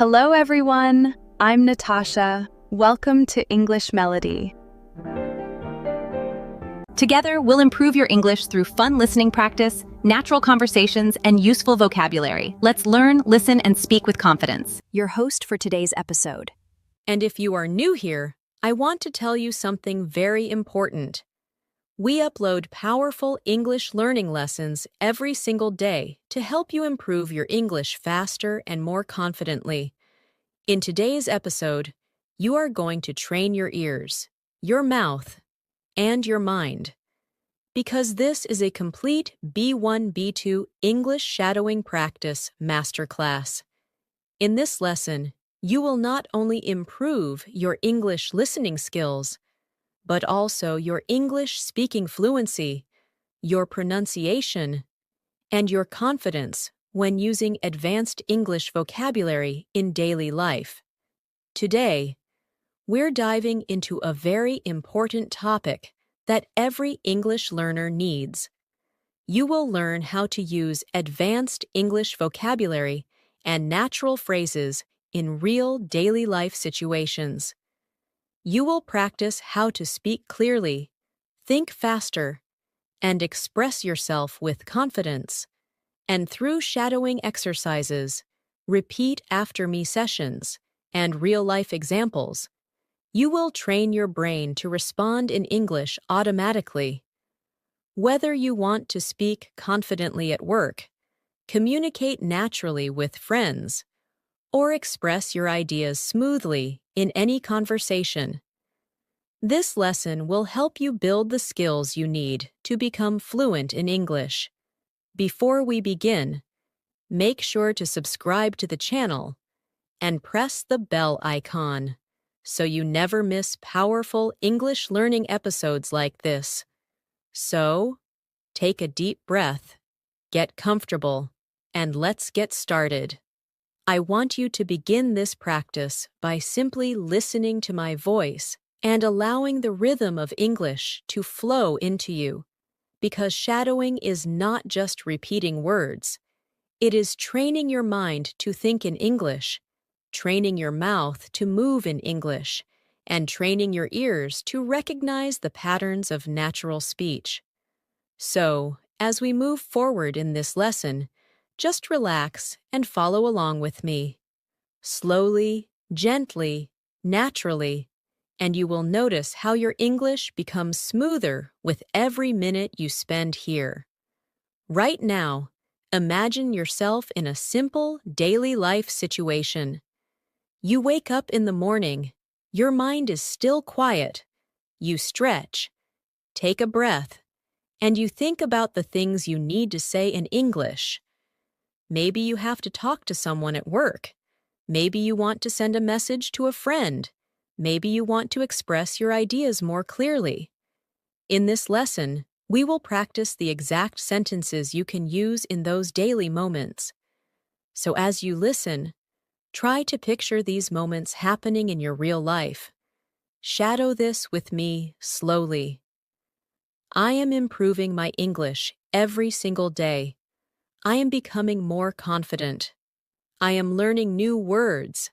Hello, everyone. I'm Natasha. Welcome to English Melody. Together, we'll improve your English through fun listening practice, natural conversations, and useful vocabulary. Let's learn, listen, and speak with confidence. Your host for today's episode. And if you are new here, I want to tell you something very important. We upload powerful English learning lessons every single day to help you improve your English faster and more confidently. In today's episode, you are going to train your ears, your mouth, and your mind. Because this is a complete B1, B2 English shadowing practice masterclass. In this lesson, you will not only improve your English listening skills, but also your English speaking fluency, your pronunciation, and your confidence when using advanced English vocabulary in daily life. Today, we're diving into a very important topic that every English learner needs. You will learn how to use advanced English vocabulary and natural phrases in real daily life situations. You will practice how to speak clearly, think faster, and express yourself with confidence. And through shadowing exercises, repeat after me sessions, and real-life examples, you will train your brain to respond in English automatically. Whether you want to speak confidently at work, communicate naturally with friends, or express your ideas smoothly in any conversation, this lesson will help you build the skills you need to become fluent in English. Before we begin, make sure to subscribe to the channel and press the bell icon so you never miss powerful English learning episodes like this. So, take a deep breath, get comfortable, and let's get started. I want you to begin this practice by simply listening to my voice and allowing the rhythm of English to flow into you, because shadowing is not just repeating words. It is training your mind to think in English, training your mouth to move in English, and training your ears to recognize the patterns of natural speech. So, as we move forward in this lesson, just relax and follow along with me. Slowly, gently, naturally, and you will notice how your English becomes smoother with every minute you spend here. Right now, imagine yourself in a simple daily life situation. You wake up in the morning, your mind is still quiet, you stretch, take a breath, and you think about the things you need to say in English. Maybe you have to talk to someone at work. Maybe you want to send a message to a friend. Maybe you want to express your ideas more clearly. In this lesson, we will practice the exact sentences you can use in those daily moments. So as you listen, try to picture these moments happening in your real life. Shadow this with me slowly. I am improving my English every single day. I am becoming more confident. I am learning new words,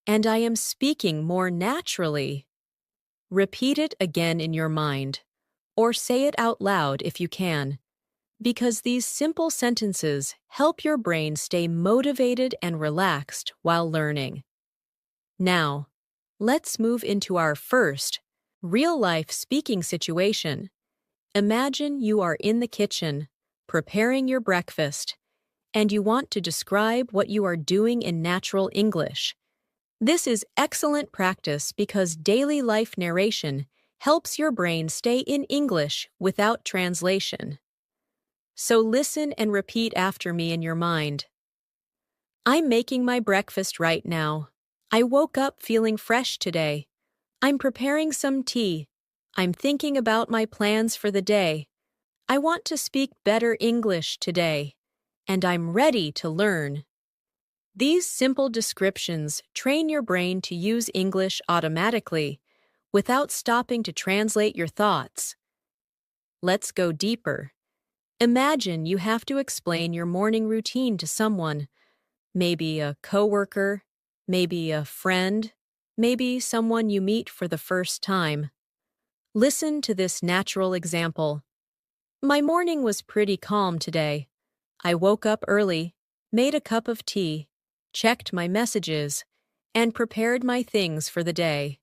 and I am speaking more naturally. Repeat it again in your mind, or say it out loud if you can, because these simple sentences help your brain stay motivated and relaxed while learning. Now, let's move into our first, real-life speaking situation. Imagine you are in the kitchen, preparing your breakfast, and you want to describe what you are doing in natural English. This is excellent practice because daily life narration helps your brain stay in English without translation. So listen and repeat after me in your mind. I'm making my breakfast right now. I woke up feeling fresh today. I'm preparing some tea. I'm thinking about my plans for the day. I want to speak better English today, and I'm ready to learn. These simple descriptions train your brain to use English automatically, without stopping to translate your thoughts. Let's go deeper. Imagine you have to explain your morning routine to someone, maybe a coworker, maybe a friend, maybe someone you meet for the first time. Listen to this natural example. My morning was pretty calm today. I woke up early, made a cup of tea, checked my messages, and prepared my things for the day.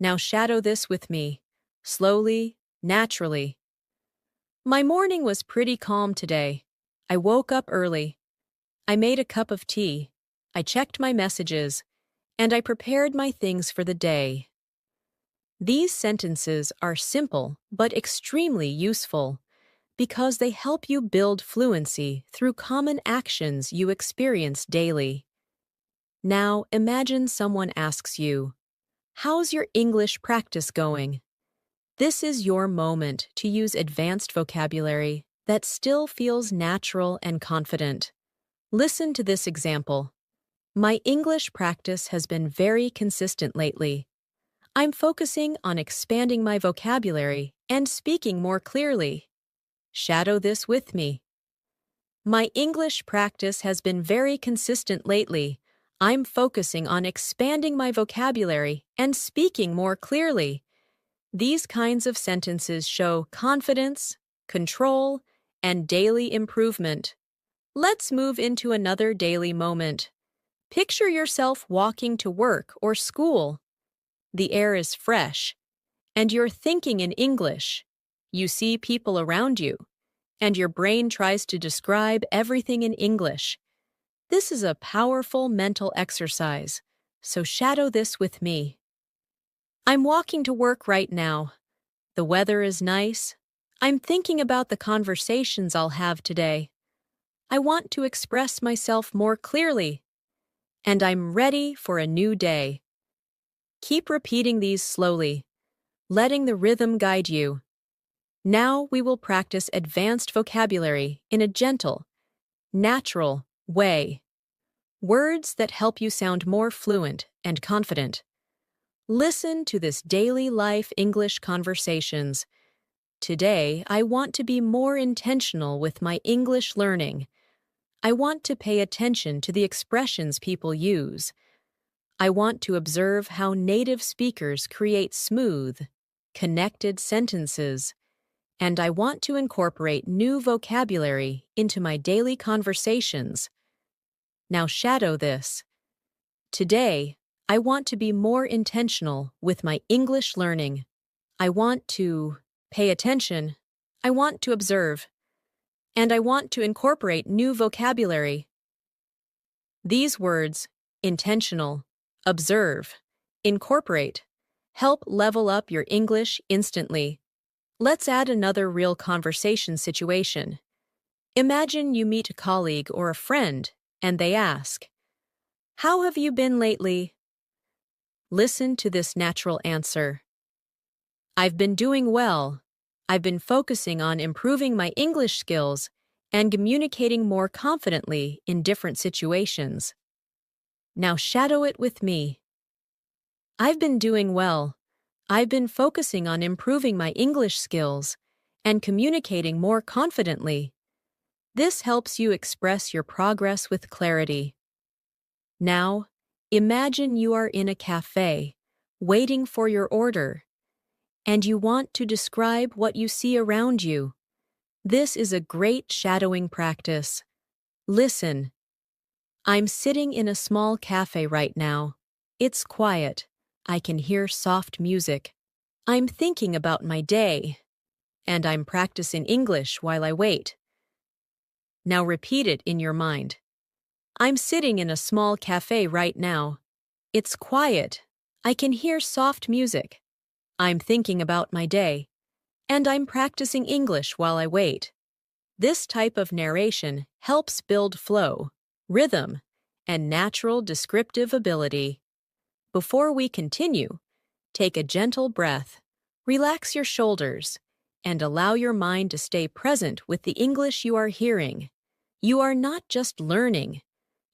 Now shadow this with me, slowly, naturally. My morning was pretty calm today. I woke up early. I made a cup of tea. I checked my messages, and I prepared my things for the day. These sentences are simple but extremely useful because they help you build fluency through common actions you experience daily. Now imagine someone asks you, "How's your English practice going?" This is your moment to use advanced vocabulary that still feels natural and confident. Listen to this example. My English practice has been very consistent lately. I'm focusing on expanding my vocabulary and speaking more clearly. Shadow this with me. My English practice has been very consistent lately. I'm focusing on expanding my vocabulary and speaking more clearly. These kinds of sentences show confidence, control, and daily improvement. Let's move into another daily moment. Picture yourself walking to work or school. The air is fresh, and you're thinking in English. You see people around you, and your brain tries to describe everything in English. This is a powerful mental exercise, so shadow this with me. I'm walking to work right now. The weather is nice. I'm thinking about the conversations I'll have today. I want to express myself more clearly. And I'm ready for a new day. Keep repeating these slowly, letting the rhythm guide you. Now we will practice advanced vocabulary in a gentle, natural way. Words that help you sound more fluent and confident. Listen to this daily life English conversations. Today, I want to be more intentional with my English learning. I want to pay attention to the expressions people use. I want to observe how native speakers create smooth, connected sentences. And I want to incorporate new vocabulary into my daily conversations. Now shadow this. Today, I want to be more intentional with my English learning. I want to pay attention. I want to observe. And I want to incorporate new vocabulary. These words, intentional, observe, incorporate, help level up your English instantly. Let's add another real conversation situation. Imagine you meet a colleague or a friend, and they ask, "How have you been lately?" Listen to this natural answer. "I've been doing well. I've been focusing on improving my English skills and communicating more confidently in different situations." Now shadow it with me. I've been doing well. I've been focusing on improving my English skills and communicating more confidently. This helps you express your progress with clarity. Now, imagine you are in a cafe, waiting for your order, and you want to describe what you see around you. This is a great shadowing practice. Listen. I'm sitting in a small cafe right now. It's quiet. I can hear soft music. I'm thinking about my day, and I'm practicing English while I wait. Now repeat it in your mind. I'm sitting in a small cafe right now. It's quiet. I can hear soft music. I'm thinking about my day, and I'm practicing English while I wait. This type of narration helps build flow, rhythm, and natural descriptive ability. Before we continue, take a gentle breath, relax your shoulders, and allow your mind to stay present with the English you are hearing. You are not just learning,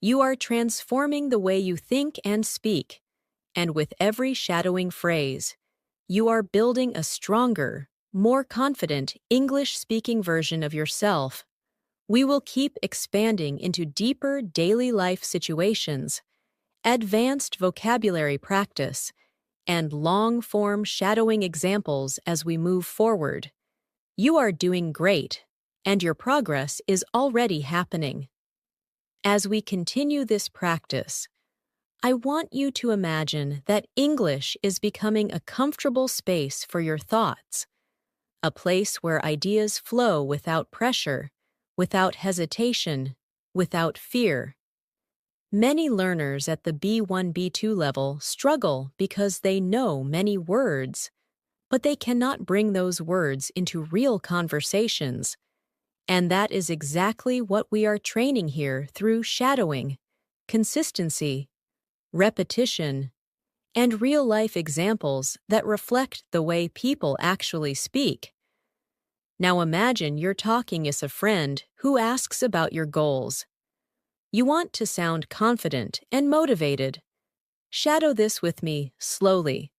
you are transforming the way you think and speak. And with every shadowing phrase, you are building a stronger, more confident English-speaking version of yourself. We will keep expanding into deeper daily life situations advanced vocabulary practice, and long-form shadowing examples as we move forward. You are doing great, and your progress is already happening. As we continue this practice, I want you to imagine that English is becoming a comfortable space for your thoughts, a place where ideas flow without pressure, without hesitation, without fear. Many learners at the B1, B2 level struggle because they know many words, but they cannot bring those words into real conversations. And that is exactly what we are training here through shadowing, consistency, repetition, and real-life examples that reflect the way people actually speak. Now imagine you're talking as a friend who asks about your goals. You want to sound confident and motivated. Shadow this with me slowly.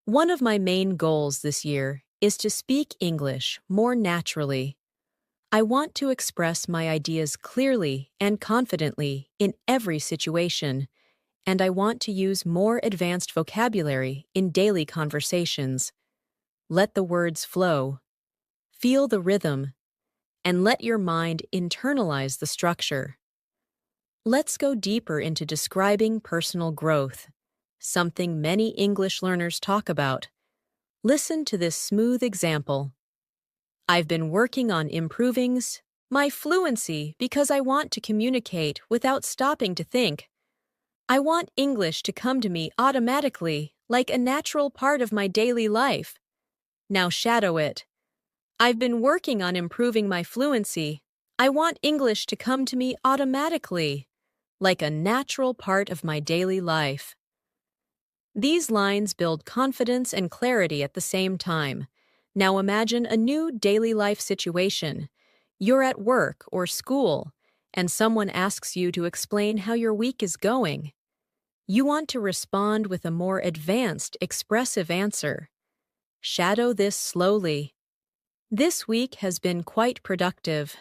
One of my main goals this year is to speak English more naturally. I want to express my ideas clearly and confidently in every situation, and I want to use more advanced vocabulary in daily conversations. Let the words flow. Feel the rhythm, and let your mind internalize the structure. Let's go deeper into describing personal growth, something many English learners talk about. Listen to this smooth example. I've been working on improving my fluency because I want to communicate without stopping to think. I want English to come to me automatically, like a natural part of my daily life. Now shadow it. I've been working on improving my fluency. I want English to come to me automatically, like a natural part of my daily life. These lines build confidence and clarity at the same time. Now imagine a new daily life situation. You're at work or school, and someone asks you to explain how your week is going. You want to respond with a more advanced, expressive answer. Shadow this slowly. This week has been quite productive.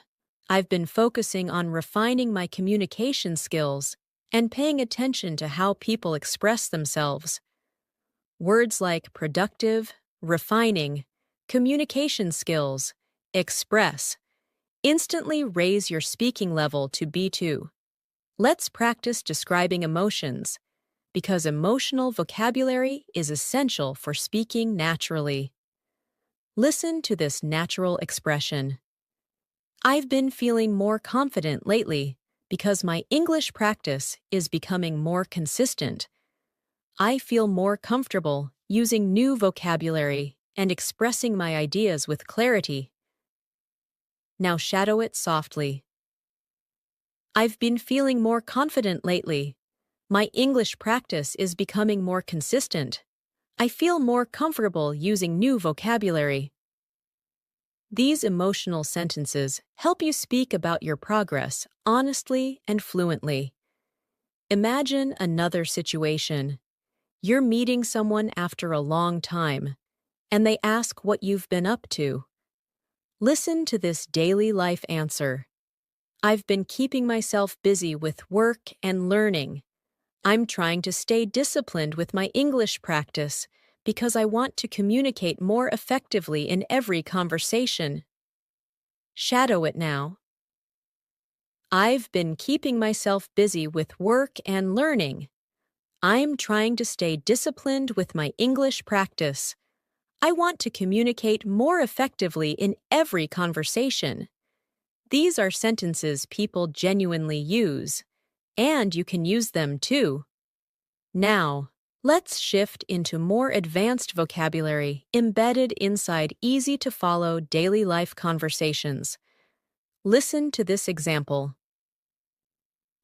I've been focusing on refining my communication skills and paying attention to how people express themselves. Words like productive, refining, communication skills, express, instantly raise your speaking level to B2. Let's practice describing emotions, because emotional vocabulary is essential for speaking naturally. Listen to this natural expression. I've been feeling more confident lately because my English practice is becoming more consistent. I feel more comfortable using new vocabulary and expressing my ideas with clarity. Now shadow it softly. I've been feeling more confident lately. My English practice is becoming more consistent. I feel more comfortable using new vocabulary. These emotional sentences help you speak about your progress honestly and fluently. Imagine another situation. You're meeting someone after a long time, and they ask what you've been up to. Listen to this daily life answer. I've been keeping myself busy with work and learning. I'm trying to stay disciplined with my English practice because I want to communicate more effectively in every conversation. Shadow it now. I've been keeping myself busy with work and learning. I'm trying to stay disciplined with my English practice. I want to communicate more effectively in every conversation. These are sentences people genuinely use, and you can use them too. Now, let's shift into more advanced vocabulary embedded inside easy-to-follow daily life conversations. Listen to this example.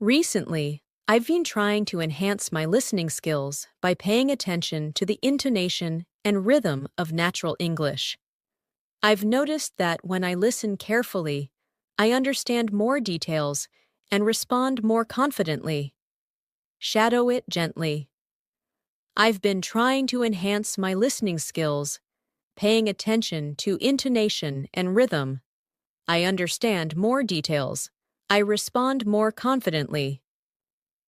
Recently, I've been trying to enhance my listening skills by paying attention to the intonation and rhythm of natural English. I've noticed that when I listen carefully, I understand more details and respond more confidently. Shadow it gently. I've been trying to enhance my listening skills, paying attention to intonation and rhythm. I understand more details. I respond more confidently.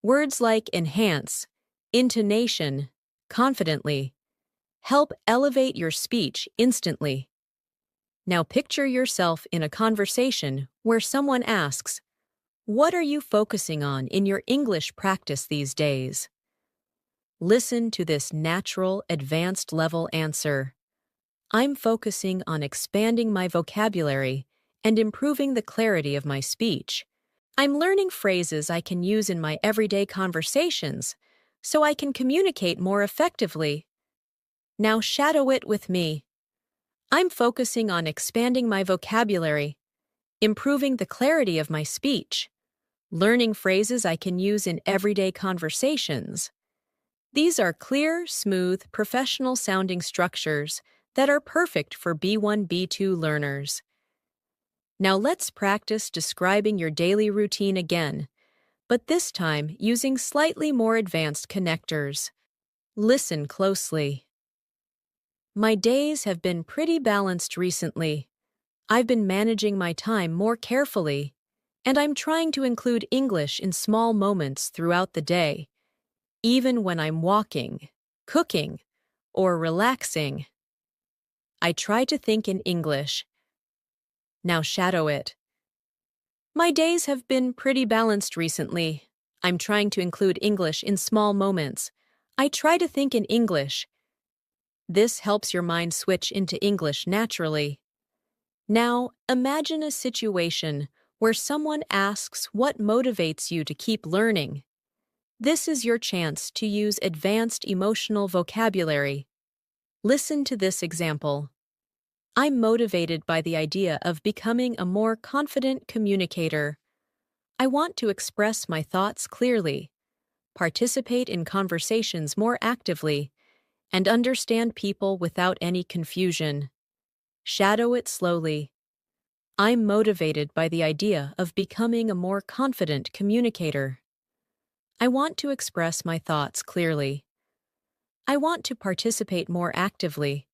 Words like enhance, intonation, confidently help elevate your speech instantly. Now picture yourself in a conversation where someone asks, "What are you focusing on in your English practice these days?" Listen to this natural, advanced level answer. "I'm focusing on expanding my vocabulary and improving the clarity of my speech. I'm learning phrases I can use in my everyday conversations so I can communicate more effectively. Now shadow it with me. I'm focusing on expanding my vocabulary, improving the clarity of my speech, learning phrases I can use in everyday conversations." These are clear, smooth, professional-sounding structures that are perfect for B1, B2 learners. Now let's practice describing your daily routine again, but this time using slightly more advanced connectors. Listen closely. My days have been pretty balanced recently. I've been managing my time more carefully, and I'm trying to include English in small moments throughout the day, even when I'm walking, cooking, or relaxing. I try to think in English. Now shadow it. My days have been pretty balanced recently. I'm trying to include English in small moments. I try to think in English. This helps your mind switch into English naturally. Now, imagine a situation where someone asks what motivates you to keep learning. This is your chance to use advanced emotional vocabulary. Listen to this example. "I'm motivated by the idea of becoming a more confident communicator. I want to express my thoughts clearly, participate in conversations more actively, and understand people without any confusion." Shadow it slowly. "I'm motivated by the idea of becoming a more confident communicator. I want to express my thoughts clearly. I want to participate more actively.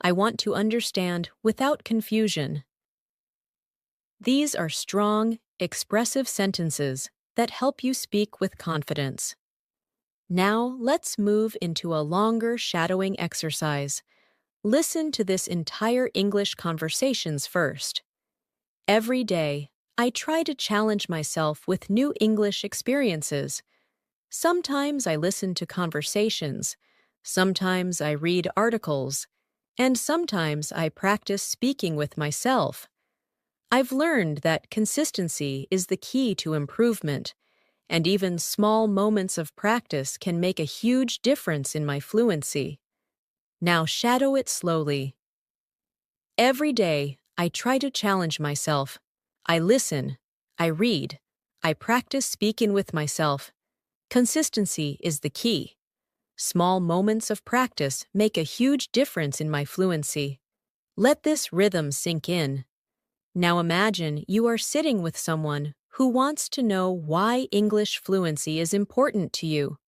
I want to understand without confusion." These are strong, expressive sentences that help you speak with confidence. Now, let's move into a longer shadowing exercise. Listen to this entire English conversations first. Every day, I try to challenge myself with new English experiences. Sometimes I listen to conversations, sometimes I read articles, and sometimes I practice speaking with myself. I've learned that consistency is the key to improvement, and even small moments of practice can make a huge difference in my fluency. Now shadow it slowly. Every day, I try to challenge myself. I listen, I read, I practice speaking with myself. Consistency is the key. Small moments of practice make a huge difference in my fluency. Let this rhythm sink in. Now imagine you are sitting with someone who wants to know why English fluency is important to you.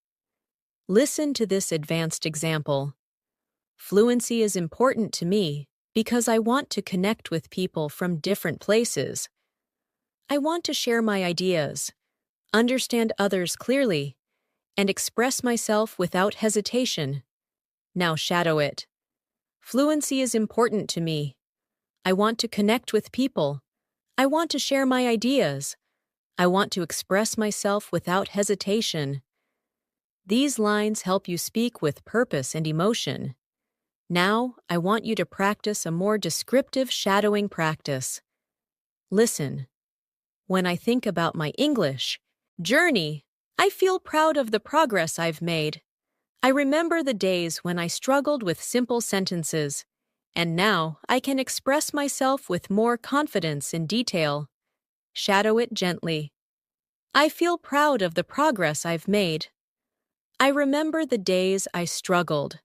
Listen to this advanced example. "Fluency is important to me because I want to connect with people from different places. I want to share my ideas, understand others clearly, and express myself without hesitation." Now shadow it. "Fluency is important to me. I want to connect with people. I want to share my ideas. I want to express myself without hesitation." These lines help you speak with purpose and emotion. Now, I want you to practice a more descriptive shadowing practice. Listen. "When I think about my English journey, I feel proud of the progress I've made. I remember the days when I struggled with simple sentences, and now I can express myself with more confidence and detail." Shadow it gently. "I feel proud of the progress I've made. I remember the days I struggled.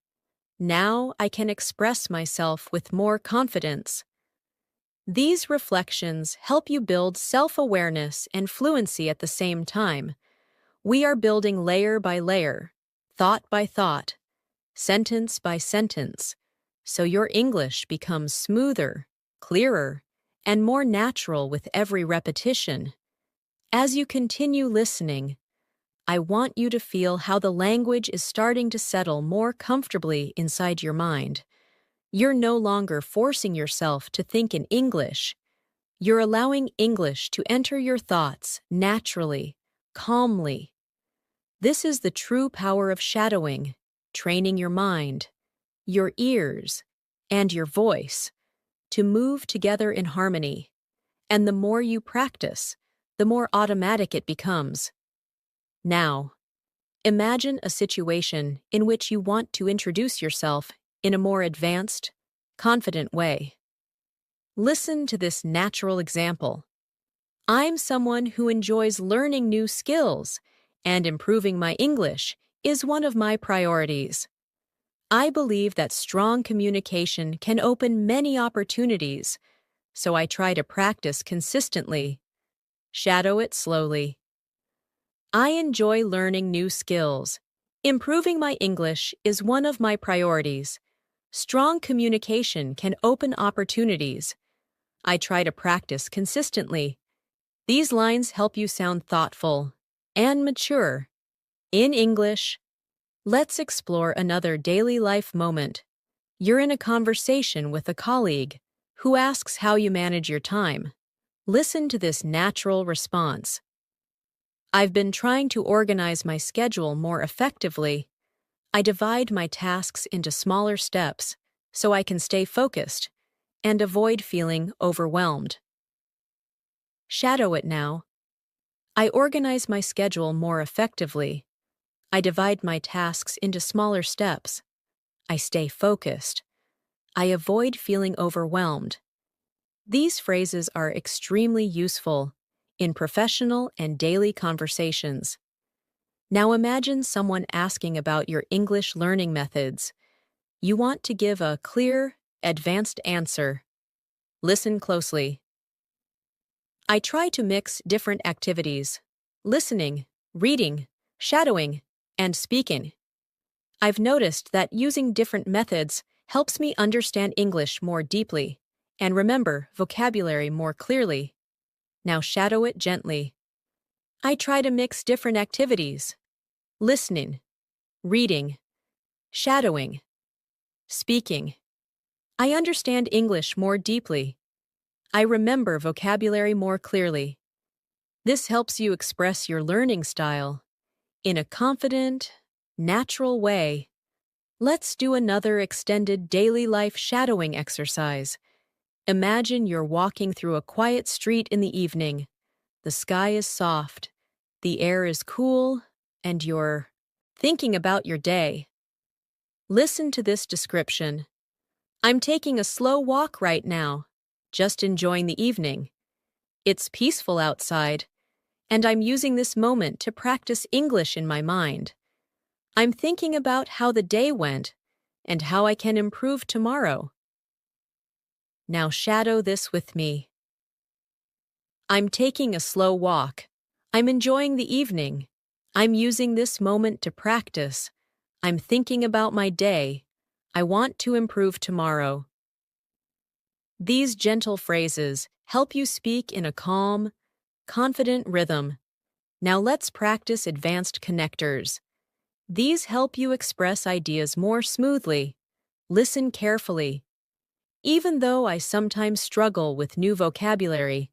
Now I can express myself with more confidence." These reflections help you build self-awareness and fluency at the same time. We are building layer by layer, thought by thought, sentence by sentence, so your English becomes smoother, clearer, and more natural with every repetition. As you continue listening, I want you to feel how the language is starting to settle more comfortably inside your mind. You're no longer forcing yourself to think in English. You're allowing English to enter your thoughts naturally, calmly. This is the true power of shadowing, training your mind, your ears, and your voice to move together in harmony. And the more you practice, the more automatic it becomes. Now, imagine a situation in which you want to introduce yourself in a more advanced, confident way. Listen to this natural example. I'm someone who enjoys learning new skills, and improving my English is one of my priorities. I believe that strong communication can open many opportunities, so I try to practice consistently. Shadow it slowly. I enjoy learning new skills. Improving my English is one of my priorities. Strong communication can open opportunities. I try to practice consistently. These lines help you sound thoughtful and mature. In English, let's explore another daily life moment. You're in a conversation with a colleague who asks how you manage your time. Listen to this natural response. I've been trying to organize my schedule more effectively. I divide my tasks into smaller steps so I can stay focused and avoid feeling overwhelmed. Shadow it now. I organize my schedule more effectively. I divide my tasks into smaller steps. I stay focused. I avoid feeling overwhelmed. These phrases are extremely useful in professional and daily conversations. Now imagine someone asking about your English learning methods. You want to give a clear, advanced answer. Listen closely. I try to mix different activities: listening, reading, shadowing, and speaking. I've noticed that using different methods helps me understand English more deeply and remember vocabulary more clearly. Now shadow it gently. I try to mix different activities: listening, reading, shadowing, speaking. I understand English more deeply. I remember vocabulary more clearly. This helps you express your learning style in a confident, natural way. Let's do another extended daily life shadowing exercise. Imagine you're walking through a quiet street in the evening. The sky is soft, the air is cool, and you're thinking about your day. Listen to this description. I'm taking a slow walk right now, just enjoying the evening. It's peaceful outside, and I'm using this moment to practice English in my mind. I'm thinking about how the day went and how I can improve tomorrow. Now shadow this with me. I'm taking a slow walk. I'm enjoying the evening. I'm using this moment to practice. I'm thinking about my day. I want to improve tomorrow. These gentle phrases help you speak in a calm, confident rhythm. Now let's practice advanced connectors. These help you express ideas more smoothly. Listen carefully. Even though I sometimes struggle with new vocabulary,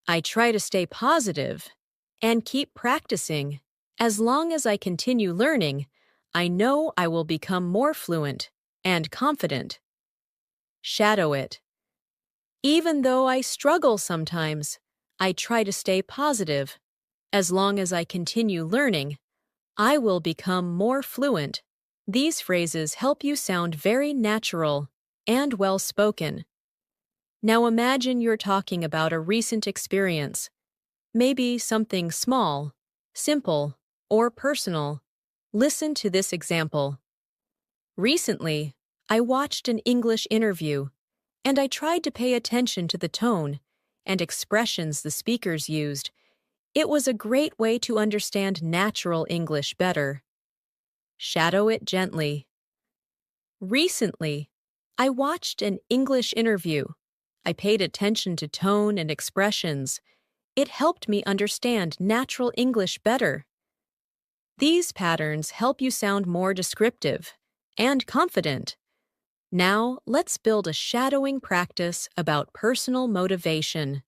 I try to stay positive and keep practicing. As long as I continue learning, I know I will become more fluent and confident. Shadow it. Even though I struggle sometimes, I try to stay positive. As long as I continue learning, I will become more fluent. These phrases help you sound very natural and well-spoken. Now imagine you're talking about a recent experience, maybe something small, simple, or personal. Listen to this example. Recently, I watched an English interview, and I tried to pay attention to the tone and expressions the speakers used. It was a great way to understand natural English better. Shadow it gently. Recently, I watched an English interview. I paid attention to tone and expressions. It helped me understand natural English better. These patterns help you sound more descriptive and confident. Now, let's build a shadowing practice about personal motivation.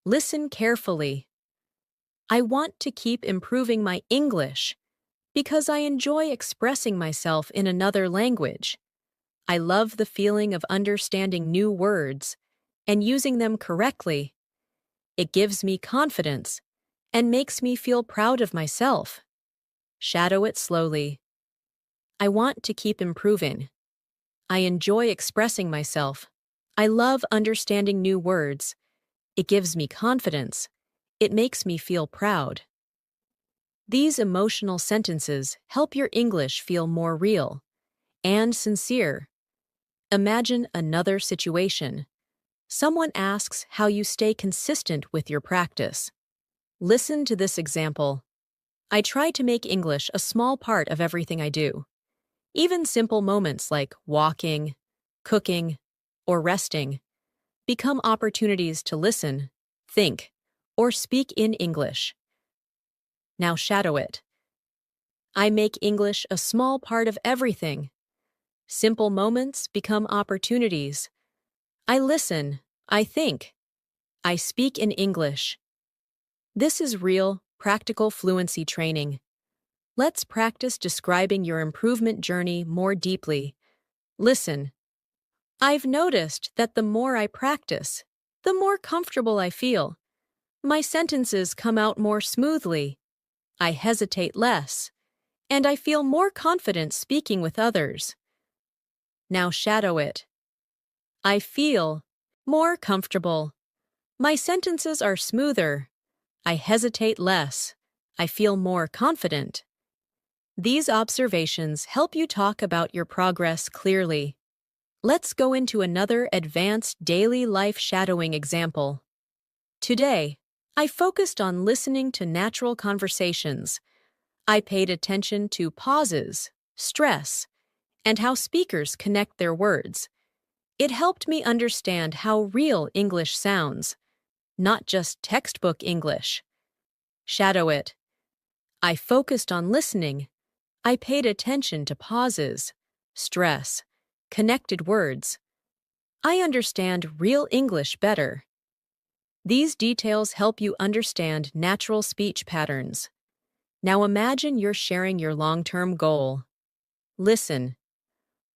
Listen carefully. I want to keep improving my English because I enjoy expressing myself in another language. I love the feeling of understanding new words and using them correctly. It gives me confidence and makes me feel proud of myself. Shadow it slowly. I want to keep improving. I enjoy expressing myself. I love understanding new words. It gives me confidence. It makes me feel proud. These emotional sentences help your English feel more real and sincere. Imagine another situation. Someone asks how you stay consistent with your practice. Listen to this example. I try to make English a small part of everything I do. Even simple moments like walking, cooking, or resting become opportunities to listen, think, or speak in English. Now shadow it. I make English a small part of everything. Simple moments become opportunities. I listen, I think, I speak in English. This is real, practical fluency training. Let's practice describing your improvement journey more deeply. Listen. I've noticed that the more I practice, the more comfortable I feel. My sentences come out more smoothly. I hesitate less, and I feel more confident speaking with others. Now shadow it. I feel more comfortable. My sentences are smoother. I hesitate less. I feel more confident. These observations help you talk about your progress clearly. Let's go into another advanced daily life shadowing example. Today, I focused on listening to natural conversations. I paid attention to pauses, stress, and how speakers connect their words. It helped me understand how real English sounds, not just textbook English. Shadow it. I focused on listening. I paid attention to pauses, stress, connected words. I understand real English better. These details help you understand natural speech patterns. Now imagine you're sharing your long-term goal. Listen.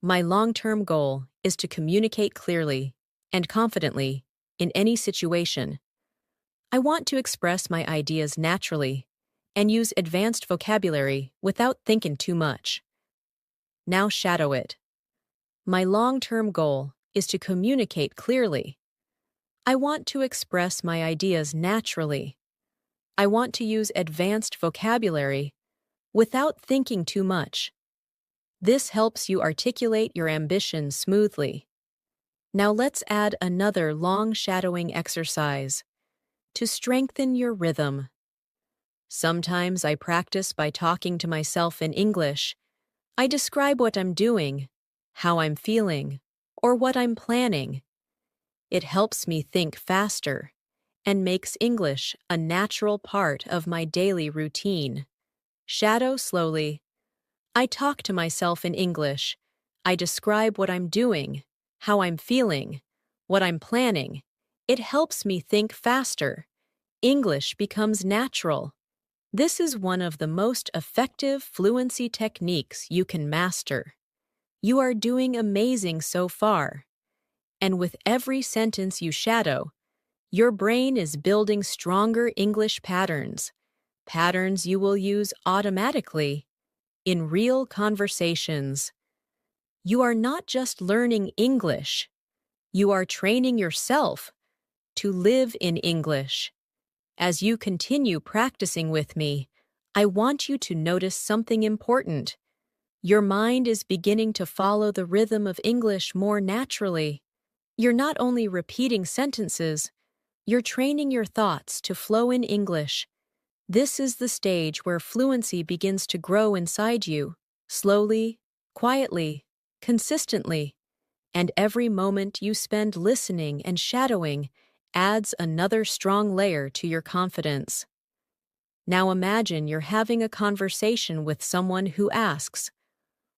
My long-term goal is to communicate clearly and confidently in any situation. I want to express my ideas naturally and use advanced vocabulary without thinking too much. Now shadow it. My long-term goal is to communicate clearly. I want to express my ideas naturally. I want to use advanced vocabulary without thinking too much. This helps you articulate your ambition smoothly. Now let's add another long shadowing exercise to strengthen your rhythm. Sometimes I practice by talking to myself in English. I describe what I'm doing, how I'm feeling, or what I'm planning. It helps me think faster and makes English a natural part of my daily routine. Shadow slowly. I talk to myself in English. I describe what I'm doing, how I'm feeling, what I'm planning. It helps me think faster. English becomes natural. This is one of the most effective fluency techniques you can master. You are doing amazing so far. And with every sentence you shadow, your brain is building stronger English patterns, patterns you will use automatically in real conversations. You are not just learning English, you are training yourself to live in English. As you continue practicing with me, I want you to notice something important. Your mind is beginning to follow the rhythm of English more naturally. You're not only repeating sentences, you're training your thoughts to flow in English. This is the stage where fluency begins to grow inside you, slowly, quietly, consistently. And every moment you spend listening and shadowing adds another strong layer to your confidence. Now imagine you're having a conversation with someone who asks,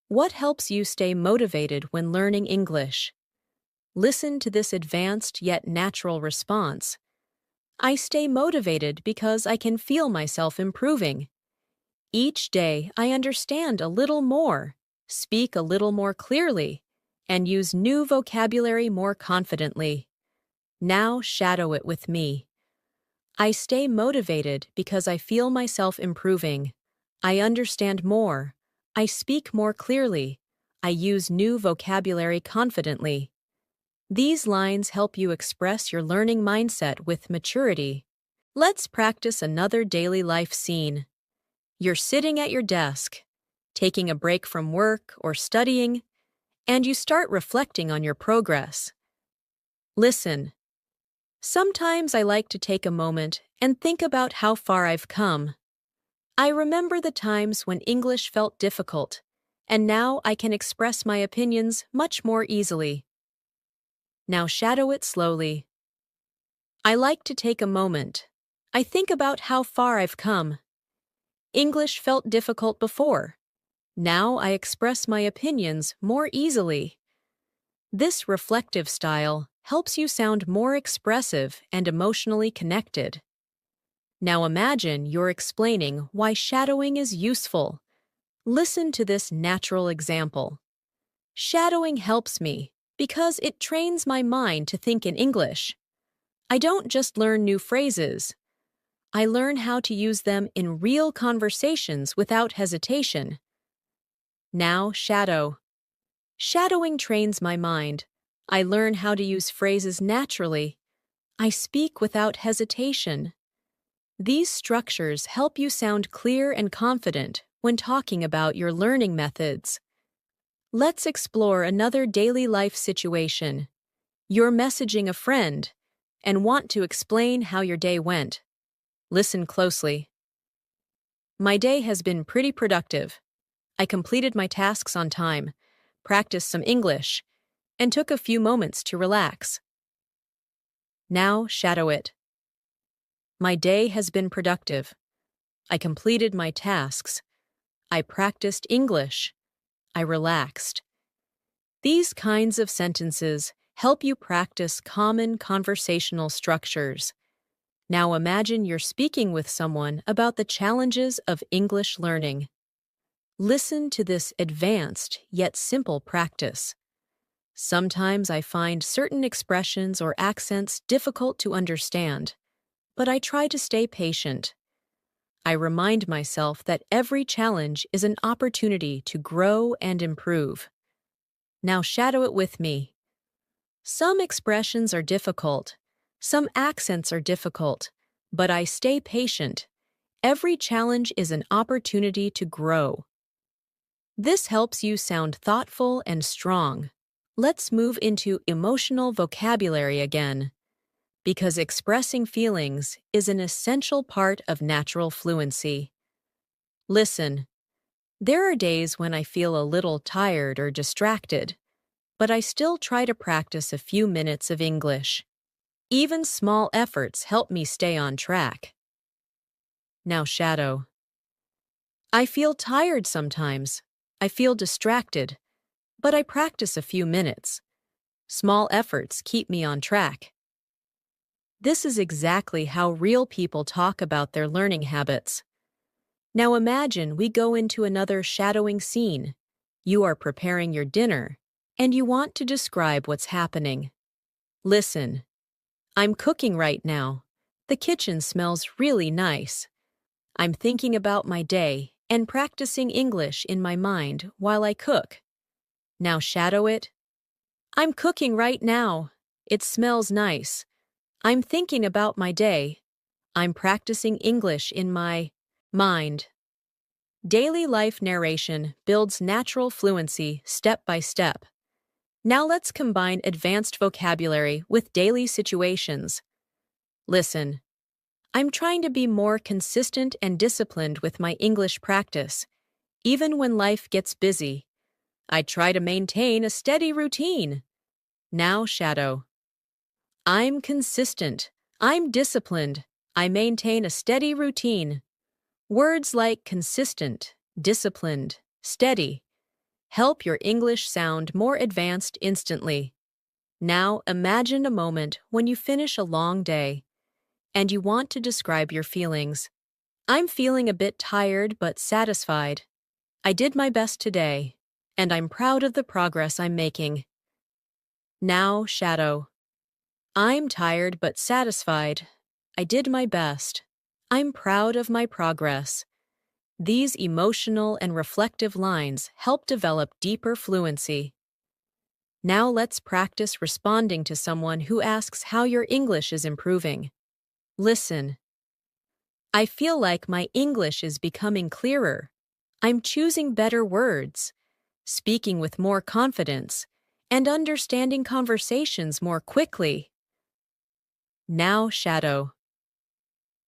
"What helps you stay motivated when learning English?" Listen to this advanced yet natural response. "I stay motivated because I can feel myself improving. Each day I understand a little more, speak a little more clearly, and use new vocabulary more confidently." Now shadow it with me. "I stay motivated because I feel myself improving. I understand more. I speak more clearly. I use new vocabulary confidently." These lines help you express your learning mindset with maturity. Let's practice another daily life scene. You're sitting at your desk, taking a break from work or studying, and you start reflecting on your progress. Listen. "Sometimes I like to take a moment and think about how far I've come. I remember the times when English felt difficult, and now I can express my opinions much more easily." Now shadow it slowly. "I like to take a moment. I think about how far I've come. English felt difficult before. Now I express my opinions more easily." This reflective style helps you sound more expressive and emotionally connected. Now imagine you're explaining why shadowing is useful. Listen to this natural example. "Shadowing helps me because it trains my mind to think in English. I don't just learn new phrases. I learn how to use them in real conversations without hesitation." Now shadow. "Shadowing trains my mind. I learn how to use phrases naturally. I speak without hesitation." These structures help you sound clear and confident when talking about your learning methods. Let's explore another daily life situation. You're messaging a friend and want to explain how your day went. Listen closely. "My day has been pretty productive. I completed my tasks on time, practiced some English, and took a few moments to relax." Now shadow it. "My day has been productive. I completed my tasks. I practiced English. I relaxed." These kinds of sentences help you practice common conversational structures. Now imagine you're speaking with someone about the challenges of English learning. Listen to this advanced yet simple practice. "Sometimes I find certain expressions or accents difficult to understand, but I try to stay patient. I remind myself that every challenge is an opportunity to grow and improve." Now shadow it with me. "Some expressions are difficult. Some accents are difficult, but I stay patient. Every challenge is an opportunity to grow." This helps you sound thoughtful and strong. Let's move into emotional vocabulary again, because expressing feelings is an essential part of natural fluency. Listen. There are days when I feel a little tired or distracted, but I still try to practice a few minutes of English. Even small efforts help me stay on track. Now shadow. "I feel tired sometimes. I feel distracted, but I practice a few minutes. Small efforts keep me on track." This is exactly how real people talk about their learning habits. Now imagine we go into another shadowing scene. You are preparing your dinner, and you want to describe what's happening. Listen. "I'm cooking right now. The kitchen smells really nice. I'm thinking about my day and practicing English in my mind while I cook." Now shadow it. "I'm cooking right now. It smells nice. I'm thinking about my day. I'm practicing English in my mind." Daily life narration builds natural fluency step by step. Now let's combine advanced vocabulary with daily situations. Listen. "I'm trying to be more consistent and disciplined with my English practice. Even when life gets busy, I try to maintain a steady routine." Now shadow. "I'm consistent. I'm disciplined. I maintain a steady routine." Words like consistent, disciplined, steady help your English sound more advanced instantly. Now imagine a moment when you finish a long day and you want to describe your feelings. I'm feeling a bit tired but satisfied. I did my best today, and I'm proud of the progress I'm making. Now shadow. I'm tired but satisfied. I did my best. I'm proud of my progress. These emotional and reflective lines help develop deeper fluency. Now let's practice responding to someone who asks how your English is improving. Listen. I feel like my English is becoming clearer. I'm choosing better words, speaking with more confidence, and understanding conversations more quickly. Now shadow.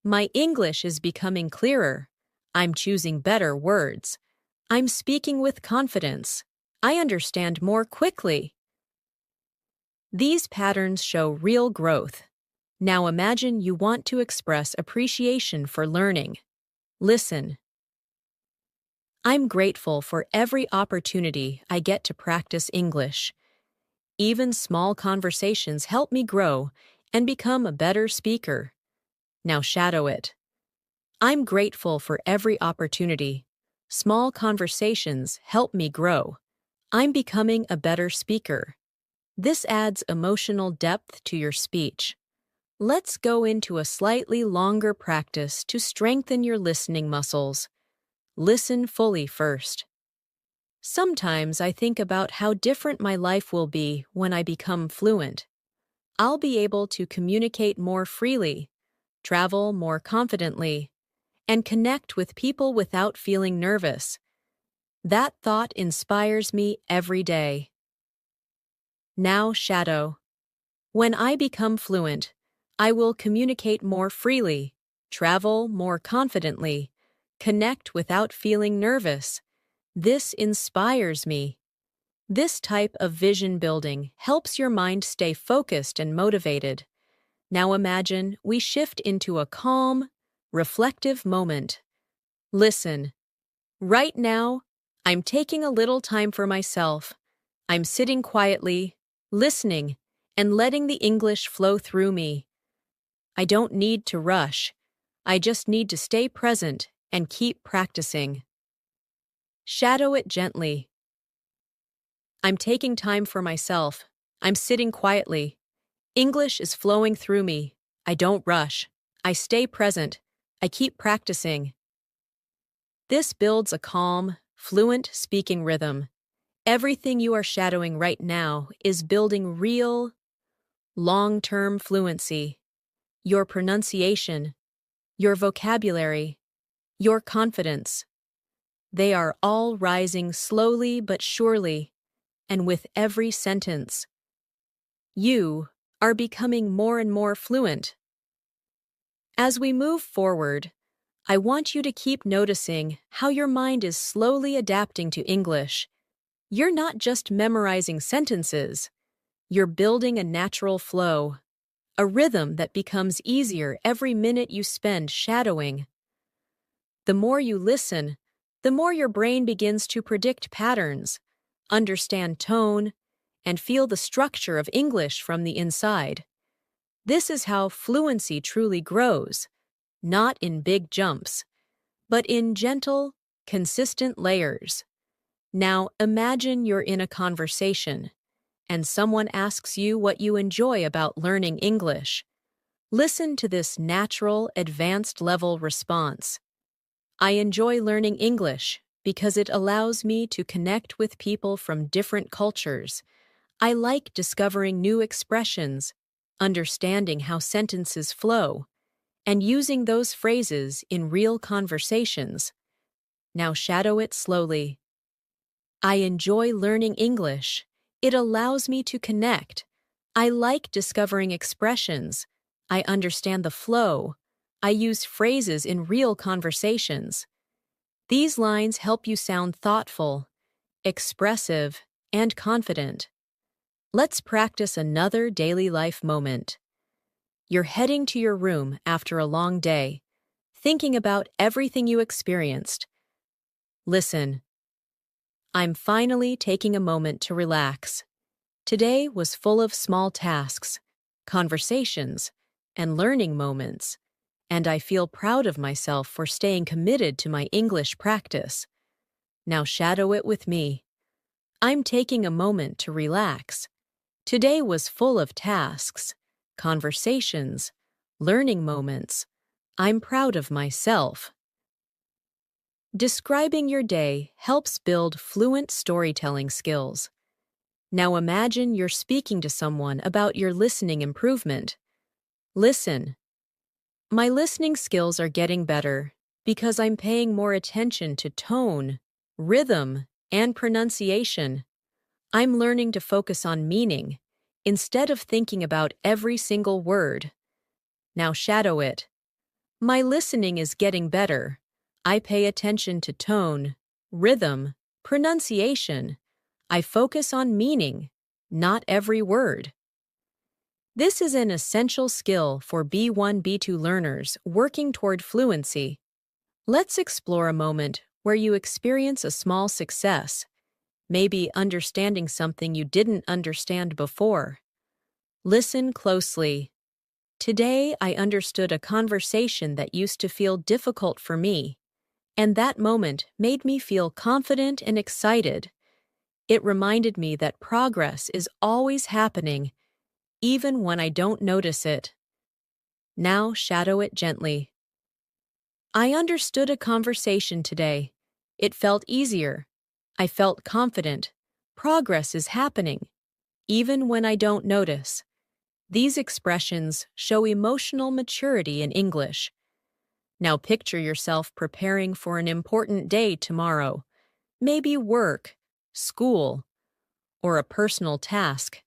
My English is becoming clearer. I'm choosing better words. I'm speaking with confidence. I understand more quickly. These patterns show real growth. Now imagine you want to express appreciation for learning. Listen. I'm grateful for every opportunity I get to practice English. Even small conversations help me grow and become a better speaker. Now shadow it. I'm grateful for every opportunity. Small conversations help me grow. I'm becoming a better speaker. This adds emotional depth to your speech. Let's go into a slightly longer practice to strengthen your listening muscles. Listen fully first. Sometimes I think about how different my life will be when I become fluent. I'll be able to communicate more freely, travel more confidently, and connect with people without feeling nervous. That thought inspires me every day. Now shadow. When I become fluent, I will communicate more freely, travel more confidently, connect without feeling nervous. This inspires me. This type of vision building helps your mind stay focused and motivated. Now imagine we shift into a calm, reflective moment. Listen. Right now, I'm taking a little time for myself. I'm sitting quietly, listening, and letting the English flow through me. I don't need to rush. I just need to stay present and keep practicing. Shadow it gently. I'm taking time for myself. I'm sitting quietly. English is flowing through me. I don't rush. I stay present. I keep practicing. This builds a calm, fluent speaking rhythm. Everything you are shadowing right now is building real, long-term fluency. Your pronunciation, your vocabulary, your confidence. They are all rising slowly but surely, and with every sentence. You are becoming more and more fluent. As we move forward, I want you to keep noticing how your mind is slowly adapting to English. You're not just memorizing sentences, you're building a natural flow, a rhythm that becomes easier every minute you spend shadowing. The more you listen, the more your brain begins to predict patterns, understand tone, and feel the structure of English from the inside. This is how fluency truly grows, not in big jumps, but in gentle, consistent layers. Now imagine you're in a conversation, and someone asks you what you enjoy about learning English. Listen to this natural, advanced-level response. I enjoy learning English because it allows me to connect with people from different cultures. I like discovering new expressions, understanding how sentences flow, and using those phrases in real conversations. Now shadow it slowly. I enjoy learning English. It allows me to connect. I like discovering expressions. I understand the flow. I use phrases in real conversations. These lines help you sound thoughtful, expressive, and confident. Let's practice another daily life moment. You're heading to your room after a long day. thinking about everything you experienced. Listen. I'm finally taking a moment to relax. Today was full of small tasks, conversations, and learning moments, and I feel proud of myself for staying committed to my English practice. Now shadow it with me. I'm taking a moment to relax. Today was full of tasks, conversations, learning moments. I'm proud of myself. Describing your day helps build fluent storytelling skills. Now imagine you're speaking to someone about your listening improvement. Listen. My listening skills are getting better because I'm paying more attention to tone, rhythm, and pronunciation. I'm learning to focus on meaning instead of thinking about every single word. Now shadow it. My listening is getting better. I pay attention to tone, rhythm, pronunciation. I focus on meaning, not every word. This is an essential skill for B1, B2 learners working toward fluency. Let's explore a moment where you experience a small success, maybe understanding something you didn't understand before. Listen closely. Today, I understood a conversation that used to feel difficult for me, and that moment made me feel confident and excited. It reminded me that progress is always happening, even when I don't notice it. Now shadow it gently. I understood a conversation today. It felt easier. I felt confident. Progress is happening, even when I don't notice. These expressions show emotional maturity in English. Now picture yourself preparing for an important day tomorrow, maybe work, school, or a personal task.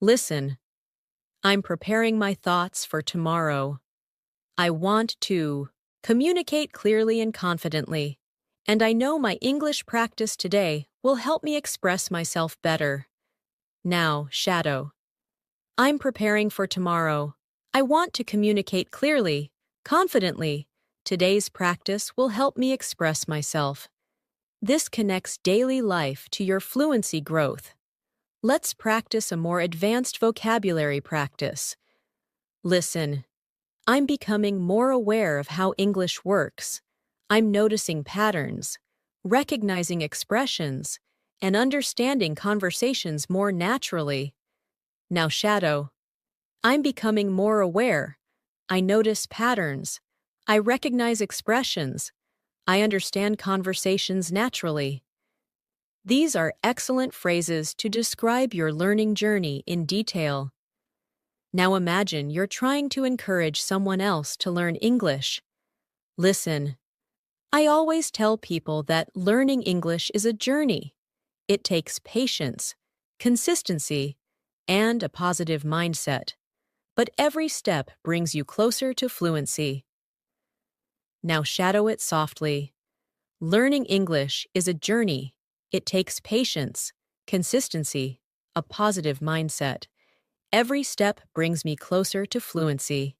Listen. I'm preparing my thoughts for tomorrow. I want to communicate clearly and confidently, and I know my English practice today will help me express myself better. Now, shadow. I'm preparing for tomorrow. I want to communicate clearly, confidently. Today's practice will help me express myself. This connects daily life to your fluency growth. Let's practice a more advanced vocabulary practice. Listen. I'm becoming more aware of how English works. I'm noticing patterns, recognizing expressions, and understanding conversations more naturally. Now shadow. I'm becoming more aware. I notice patterns. I recognize expressions. I understand conversations naturally. These are excellent phrases to describe your learning journey in detail. Now imagine you're trying to encourage someone else to learn English. Listen. I always tell people that learning English is a journey. It takes patience, consistency, and a positive mindset. But every step brings you closer to fluency. Now shadow it softly. Learning English is a journey. It takes patience, consistency, a positive mindset. Every step brings me closer to fluency.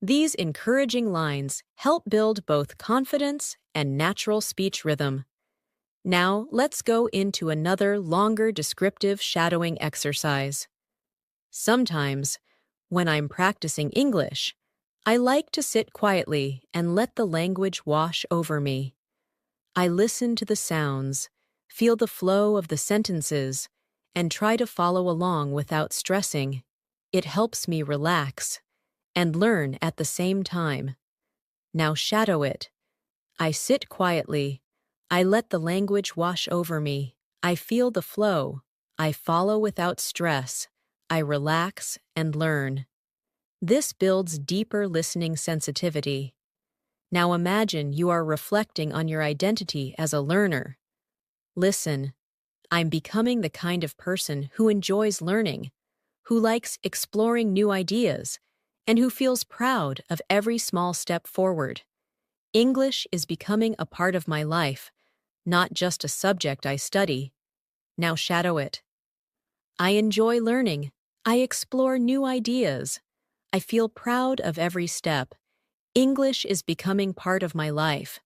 These encouraging lines help build both confidence and natural speech rhythm. Now, let's go into another longer descriptive shadowing exercise. Sometimes, when I'm practicing English, I like to sit quietly and let the language wash over me. I listen to the sounds, feel the flow of the sentences, and try to follow along without stressing. It helps me relax and learn at the same time. Now shadow it. I sit quietly. I let the language wash over me. I feel the flow. I follow without stress. I relax and learn. This builds deeper listening sensitivity. Now imagine you are reflecting on your identity as a learner. Listen. I'm becoming the kind of person who enjoys learning, who likes exploring new ideas, and who feels proud of every small step forward. English is becoming a part of my life, not just a subject I study. Now shadow it. I enjoy learning. I explore new ideas. I feel proud of every step. English is becoming part of my life.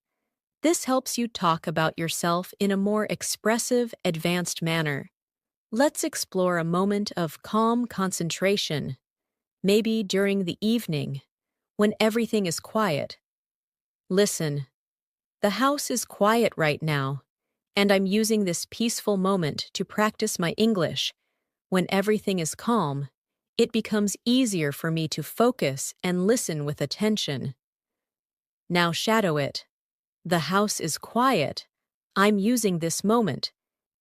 This helps you talk about yourself in a more expressive, advanced manner. Let's explore a moment of calm concentration, maybe during the evening, when everything is quiet. Listen. The house is quiet right now, and I'm using this peaceful moment to practice my English. When everything is calm, it becomes easier for me to focus and listen with attention. Now shadow it. The house is quiet. I'm using this moment.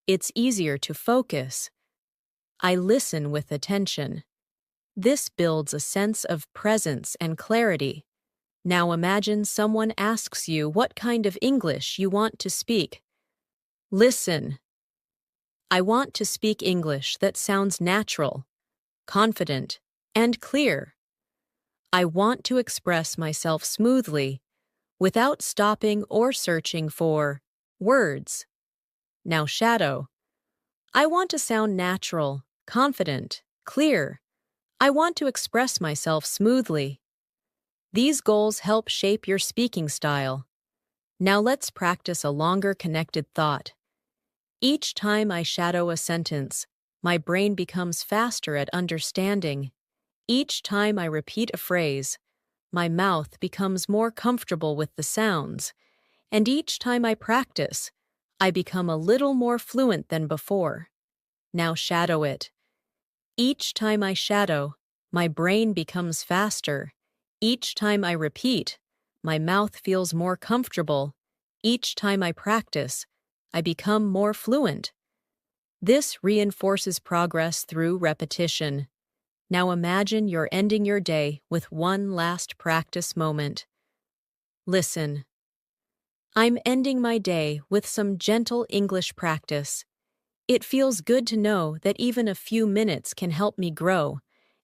It's easier to focus. I listen with attention. This builds a sense of presence and clarity. Now imagine someone asks you what kind of English you want to speak. Listen. I want to speak English that sounds natural, confident, and clear. I want to express myself smoothly, without stopping or searching for words. Now shadow. I want to sound natural, confident, clear. I want to express myself smoothly. These goals help shape your speaking style. Now let's practice a longer connected thought. Each time I shadow a sentence, my brain becomes faster at understanding. Each time I repeat a phrase, my mouth becomes more comfortable with the sounds. And each time I practice, I become a little more fluent than before. Now shadow it. Each time I shadow, my brain becomes faster. Each time I repeat, my mouth feels more comfortable. Each time I practice, I become more fluent. This reinforces progress through repetition. Now imagine you're ending your day with one last practice moment. Listen. I'm ending my day with some gentle English practice. It feels good to know that even a few minutes can help me grow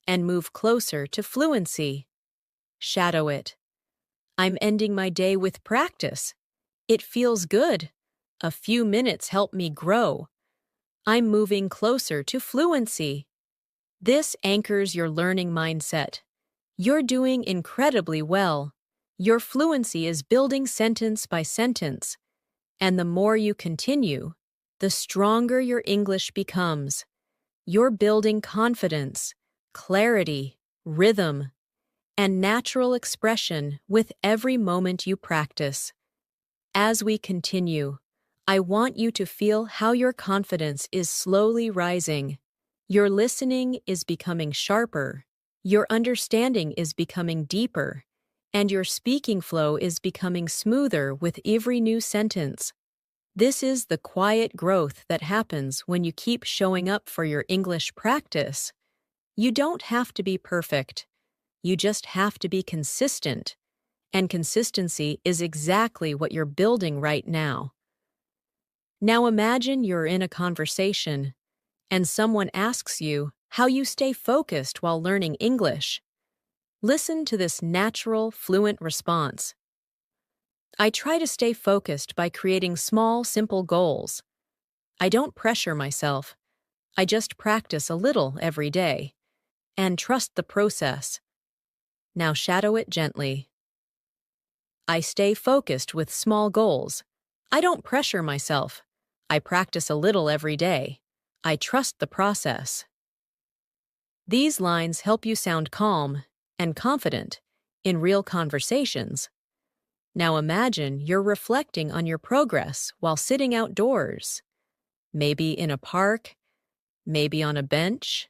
and move closer to fluency. Shadow it. I'm ending my day with practice. It feels good. A few minutes help me grow. I'm moving closer to fluency. This anchors your learning mindset. You're doing incredibly well. Your fluency is building sentence by sentence. And the more you continue, the stronger your English becomes. You're building confidence, clarity, rhythm, and natural expression with every moment you practice. As we continue, I want you to feel how your confidence is slowly rising. Your listening is becoming sharper, your understanding is becoming deeper, and your speaking flow is becoming smoother with every new sentence. This is the quiet growth that happens when you keep showing up for your English practice. You don't have to be perfect. You just have to be consistent. And consistency is exactly what you're building right now. Now imagine you're in a conversation, and someone asks you how you stay focused while learning English. Listen to this natural, fluent response. I try to stay focused by creating small, simple goals. I don't pressure myself. I just practice a little every day. And trust the process. Now shadow it gently. I stay focused with small goals. I don't pressure myself. I practice a little every day. I trust the process. These lines help you sound calm and confident in real conversations. Now imagine you're reflecting on your progress while sitting outdoors. Maybe in a park, maybe on a bench,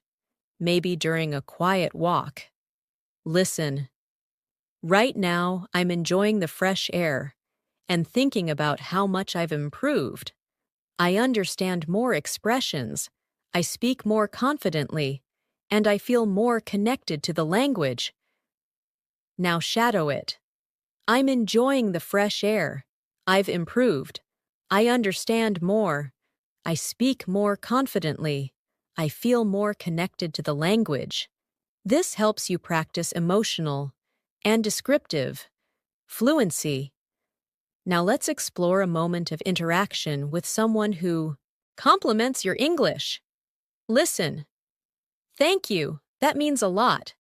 maybe during a quiet walk. Listen. Right now, I'm enjoying the fresh air and thinking about how much I've improved. I understand more expressions, I speak more confidently, and I feel more connected to the language. Now shadow it. I'm enjoying the fresh air. I've improved. I understand more. I speak more confidently. I feel more connected to the language. This helps you practice emotional and descriptive fluency. Now let's explore a moment of interaction with someone who compliments your English. Listen. Thank you. That means a lot.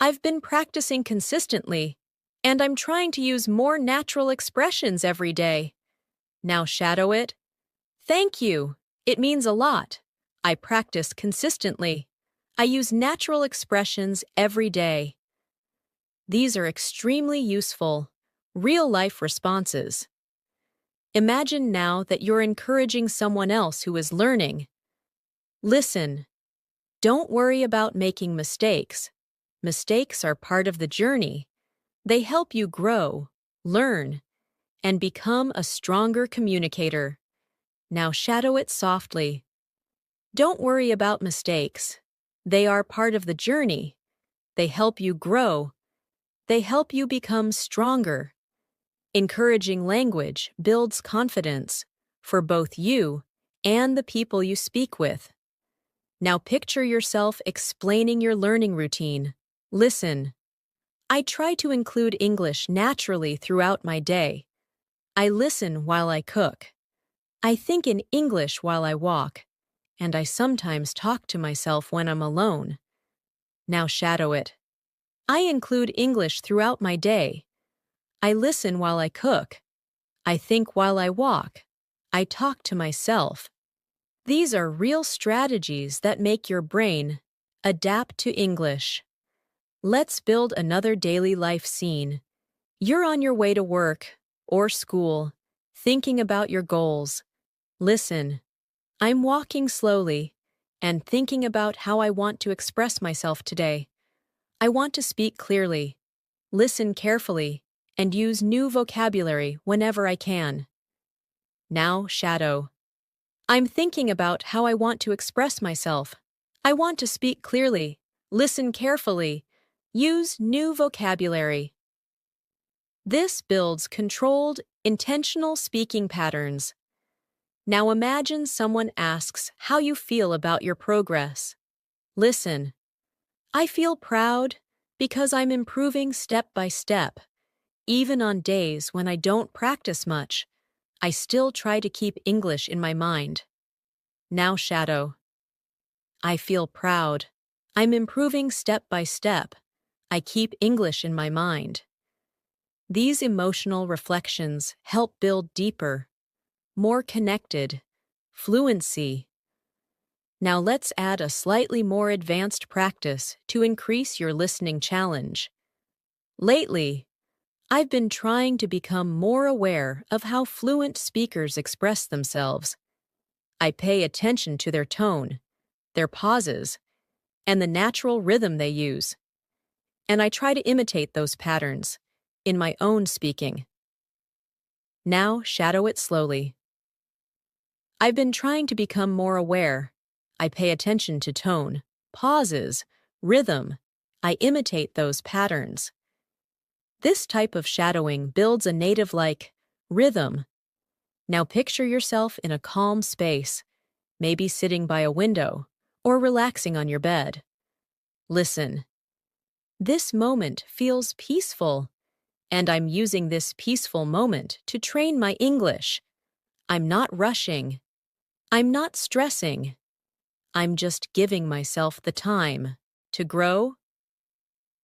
I've been practicing consistently, And I'm trying to use more natural expressions every day. Now shadow it. Thank you. It means a lot. I practice consistently. I use natural expressions every day. These are extremely useful, real-life responses. Imagine now that you're encouraging someone else who is learning. Listen. Don't worry about making mistakes. Mistakes are part of the journey. They help you grow, learn, and become a stronger communicator. Now shadow it softly. Don't worry about mistakes. They are part of the journey. They help you grow. They help you become stronger. Encouraging language builds confidence for both you and the people you speak with. Now picture yourself explaining your learning routine. Listen. I try to include English naturally throughout my day. I listen while I cook. I think in English while I walk, and I sometimes talk to myself when I'm alone. Now shadow it. I include English throughout my day. I listen while I cook. I think while I walk. I talk to myself. These are real strategies that make your brain adapt to English. Let's build another daily life scene. You're on your way to work or school, thinking about your goals. Listen. I'm walking slowly and thinking about how I want to express myself today. I want to speak clearly, listen carefully, and use new vocabulary whenever I can. Now shadow. I'm thinking about how I want to express myself. I want to speak clearly, listen carefully, use new vocabulary. This builds controlled, intentional speaking patterns. Now imagine someone asks how you feel about your progress. Listen. I feel proud because I'm improving step by step. Even on days when I don't practice much, I still try to keep English in my mind. Now shadow. I feel proud. I'm improving step by step. I keep English in my mind. These emotional reflections help build deeper, more connected fluency. Now let's add a slightly more advanced practice to increase your listening challenge. Lately, I've been trying to become more aware of how fluent speakers express themselves. I pay attention to their tone, their pauses, and the natural rhythm they use. And I try to imitate those patterns in my own speaking. Now shadow it slowly. I've been trying to become more aware. I pay attention to tone, pauses, rhythm. I imitate those patterns. This type of shadowing builds a native-like rhythm. Now picture yourself in a calm space, maybe sitting by a window or relaxing on your bed. Listen. This moment feels peaceful, and I'm using this peaceful moment to train my English. I'm not rushing. I'm not stressing. I'm just giving myself the time to grow.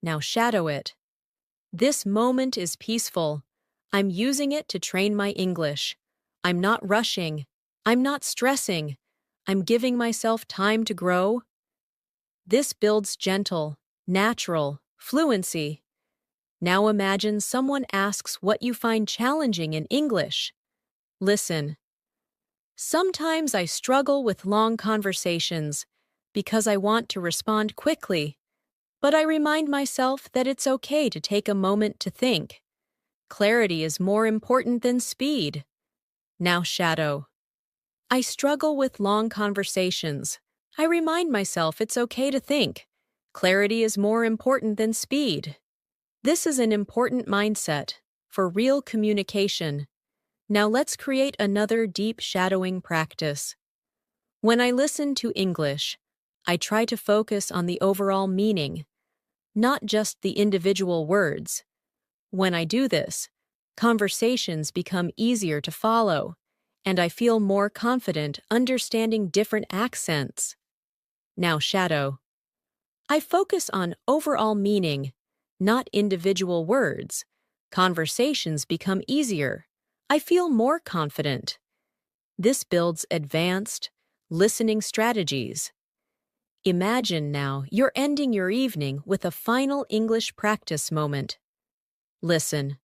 Now shadow it. This moment is peaceful. I'm using it to train my English. I'm not rushing. I'm not stressing. I'm giving myself time to grow. This builds gentle, natural fluency. Now imagine someone asks what you find challenging in English. Listen. Sometimes I struggle with long conversations because I want to respond quickly, but I remind myself that it's okay to take a moment to think. Clarity is more important than speed. Now shadow. I struggle with long conversations. I remind myself it's okay to think. Clarity is more important than speed. This is an important mindset for real communication. Now let's create another deep shadowing practice. When I listen to English, I try to focus on the overall meaning, not just the individual words. When I do this, conversations become easier to follow, and I feel more confident understanding different accents. Now shadow. I focus on overall meaning, not individual words. Conversations become easier. I feel more confident. This builds advanced listening strategies. Imagine now you're ending your evening with a final English practice moment. Listen.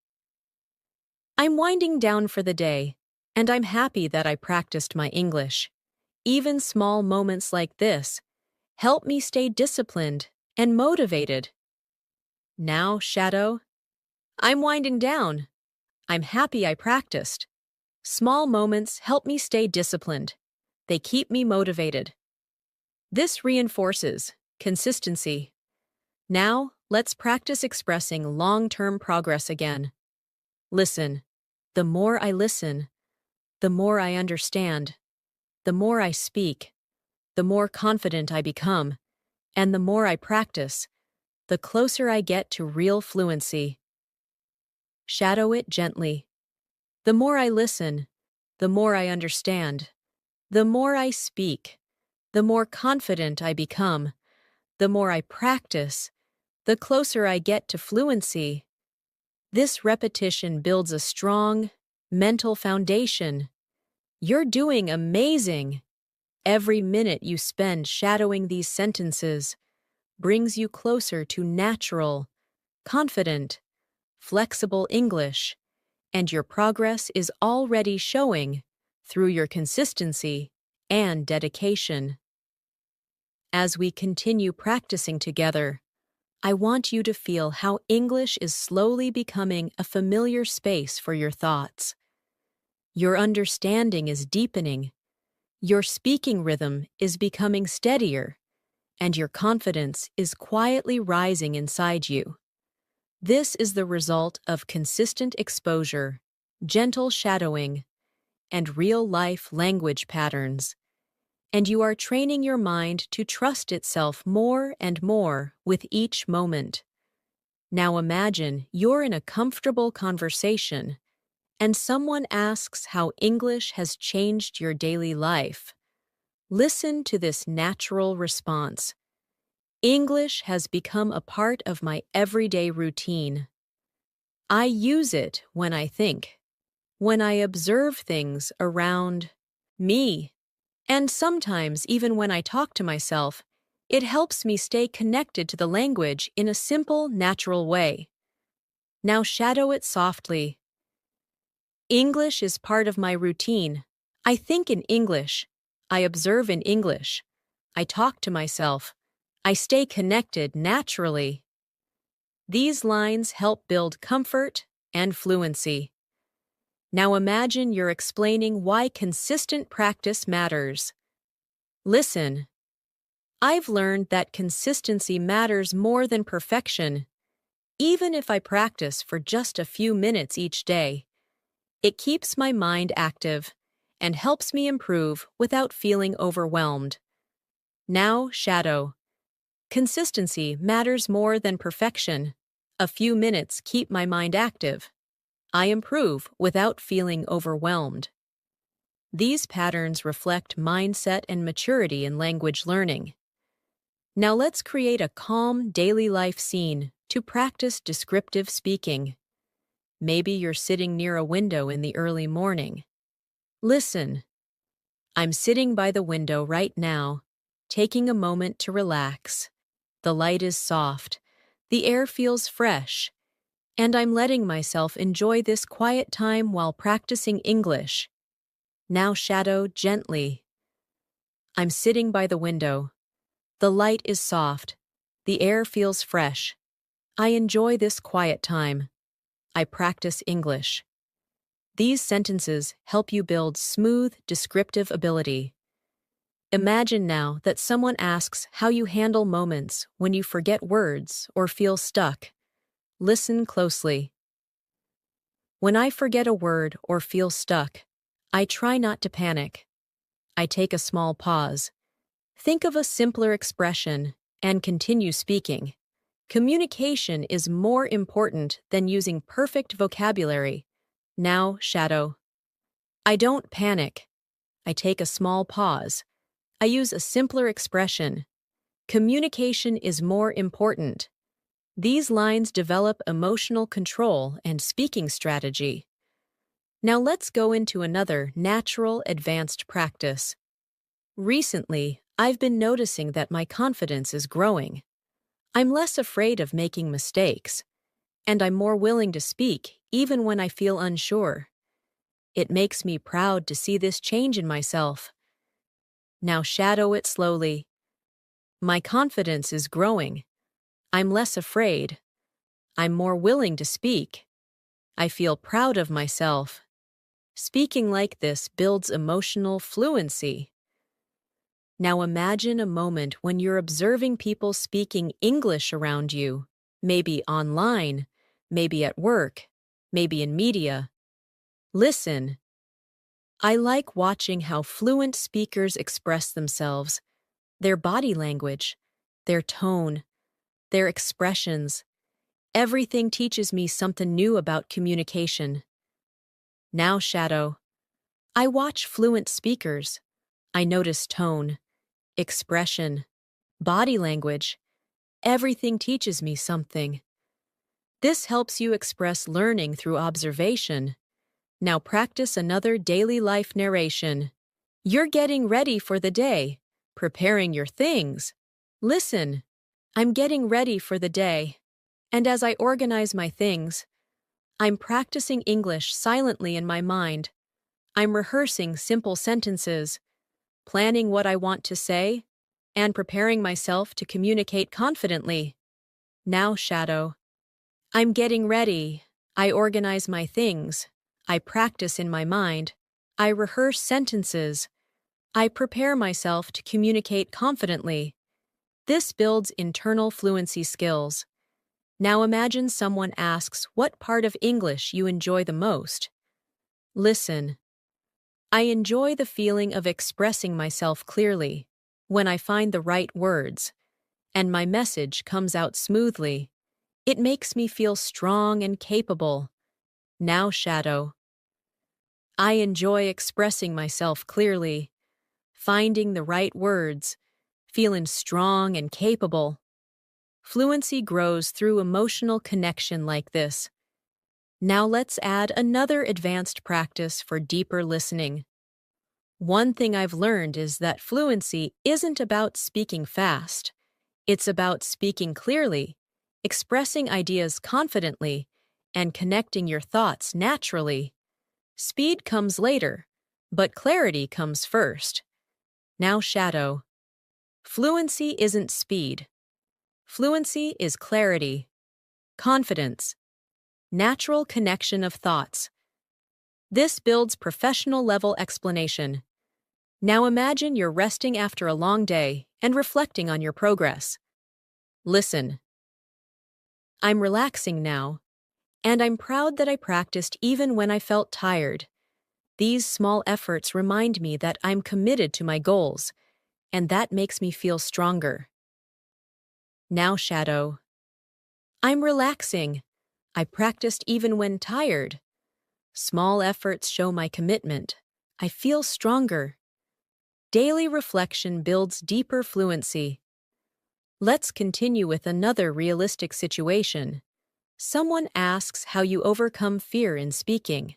I'm winding down for the day, and I'm happy that I practiced my English. Even small moments like this help me stay disciplined and motivated. Now, shadow. I'm winding down. I'm happy I practiced. Small moments help me stay disciplined. They keep me motivated. This reinforces consistency. Now, let's practice expressing long-term progress again. Listen. The more I listen, the more I understand. The more I speak, the more confident I become. And the more I practice, the closer I get to real fluency. Shadow it gently. The more I listen, the more I understand. The more I speak, the more confident I become. The more I practice, the closer I get to fluency. This repetition builds a strong mental foundation. You're doing amazing. Every minute you spend shadowing these sentences brings you closer to natural, confident, flexible English, and your progress is already showing through your consistency and dedication. As we continue practicing together, I want you to feel how English is slowly becoming a familiar space for your thoughts. Your understanding is deepening, your speaking rhythm is becoming steadier, and your confidence is quietly rising inside you. This is the result of consistent exposure, gentle shadowing, and real-life language patterns. And you are training your mind to trust itself more and more with each moment. Now imagine you're in a comfortable conversation, and someone asks how English has changed your daily life. Listen to this natural response. English has become a part of my everyday routine. I use it when I think, when I observe things around me, and sometimes even when I talk to myself. It helps me stay connected to the language in a simple, natural way. Now shadow it softly. English is part of my routine. I think in English. I observe in English. I talk to myself. I stay connected naturally. These lines help build comfort and fluency. Now imagine you're explaining why consistent practice matters. Listen. I've learned that consistency matters more than perfection. Even if I practice for just a few minutes each day, it keeps my mind active and helps me improve without feeling overwhelmed. Now, shadow. Consistency matters more than perfection. A few minutes keep my mind active. I improve without feeling overwhelmed. These patterns reflect mindset and maturity in language learning. Now let's create a calm daily life scene to practice descriptive speaking. Maybe you're sitting near a window in the early morning. Listen. I'm sitting by the window right now, taking a moment to relax. The light is soft, the air feels fresh, and I'm letting myself enjoy this quiet time while practicing English. Now shadow gently. I'm sitting by the window. The light is soft. The air feels fresh. I enjoy this quiet time. I practice English. These sentences help you build smooth, descriptive ability. Imagine now that someone asks how you handle moments when you forget words or feel stuck. Listen closely. When I forget a word or feel stuck, I try not to panic. I take a small pause. Think of a simpler expression and continue speaking. Communication is more important than using perfect vocabulary. Now, shadow. I don't panic. I take a small pause. I use a simpler expression. Communication is more important. These lines develop emotional control and speaking strategy. Now let's go into another natural advanced practice. Recently, I've been noticing that my confidence is growing. I'm less afraid of making mistakes, and I'm more willing to speak even when I feel unsure. It makes me proud to see this change in myself. Now shadow it slowly. My confidence is growing. I'm less afraid. I'm more willing to speak. I feel proud of myself. Speaking like this builds emotional fluency. Now imagine a moment when you're observing people speaking English around you, maybe online, maybe at work, maybe in media. Listen. I like watching how fluent speakers express themselves, their body language, their tone, their expressions. Everything teaches me something new about communication. Now shadow. I watch fluent speakers. I notice tone, expression, body language. Everything teaches me something. This helps you express learning through observation. Now practice another daily life narration. You're getting ready for the day, preparing your things. Listen, I'm getting ready for the day. And as I organize my things, I'm practicing English silently in my mind. I'm rehearsing simple sentences, planning what I want to say, and preparing myself to communicate confidently. Now shadow. I'm getting ready. I organize my things. I practice in my mind. I rehearse sentences. I prepare myself to communicate confidently. This builds internal fluency skills. Now imagine someone asks what part of English you enjoy the most. Listen. I enjoy the feeling of expressing myself clearly, when I find the right words, and my message comes out smoothly. It makes me feel strong and capable. Now shadow. I enjoy expressing myself clearly, finding the right words, feeling strong and capable. Fluency grows through emotional connection like this. Now let's add another advanced practice for deeper listening. One thing I've learned is that fluency isn't about speaking fast. It's about speaking clearly, expressing ideas confidently, and connecting your thoughts naturally. Speed comes later, but clarity comes first. Now shadow. Fluency isn't speed. Fluency is clarity, confidence, natural connection of thoughts. This builds professional-level explanation. Now imagine you're resting after a long day and reflecting on your progress. Listen. I'm relaxing now, and I'm proud that I practiced even when I felt tired. These small efforts remind me that I'm committed to my goals, and that makes me feel stronger. Now shadow. I'm relaxing. I practiced even when tired. Small efforts show my commitment. I feel stronger. Daily reflection builds deeper fluency. Let's continue with another realistic situation. Someone asks how you overcome fear in speaking.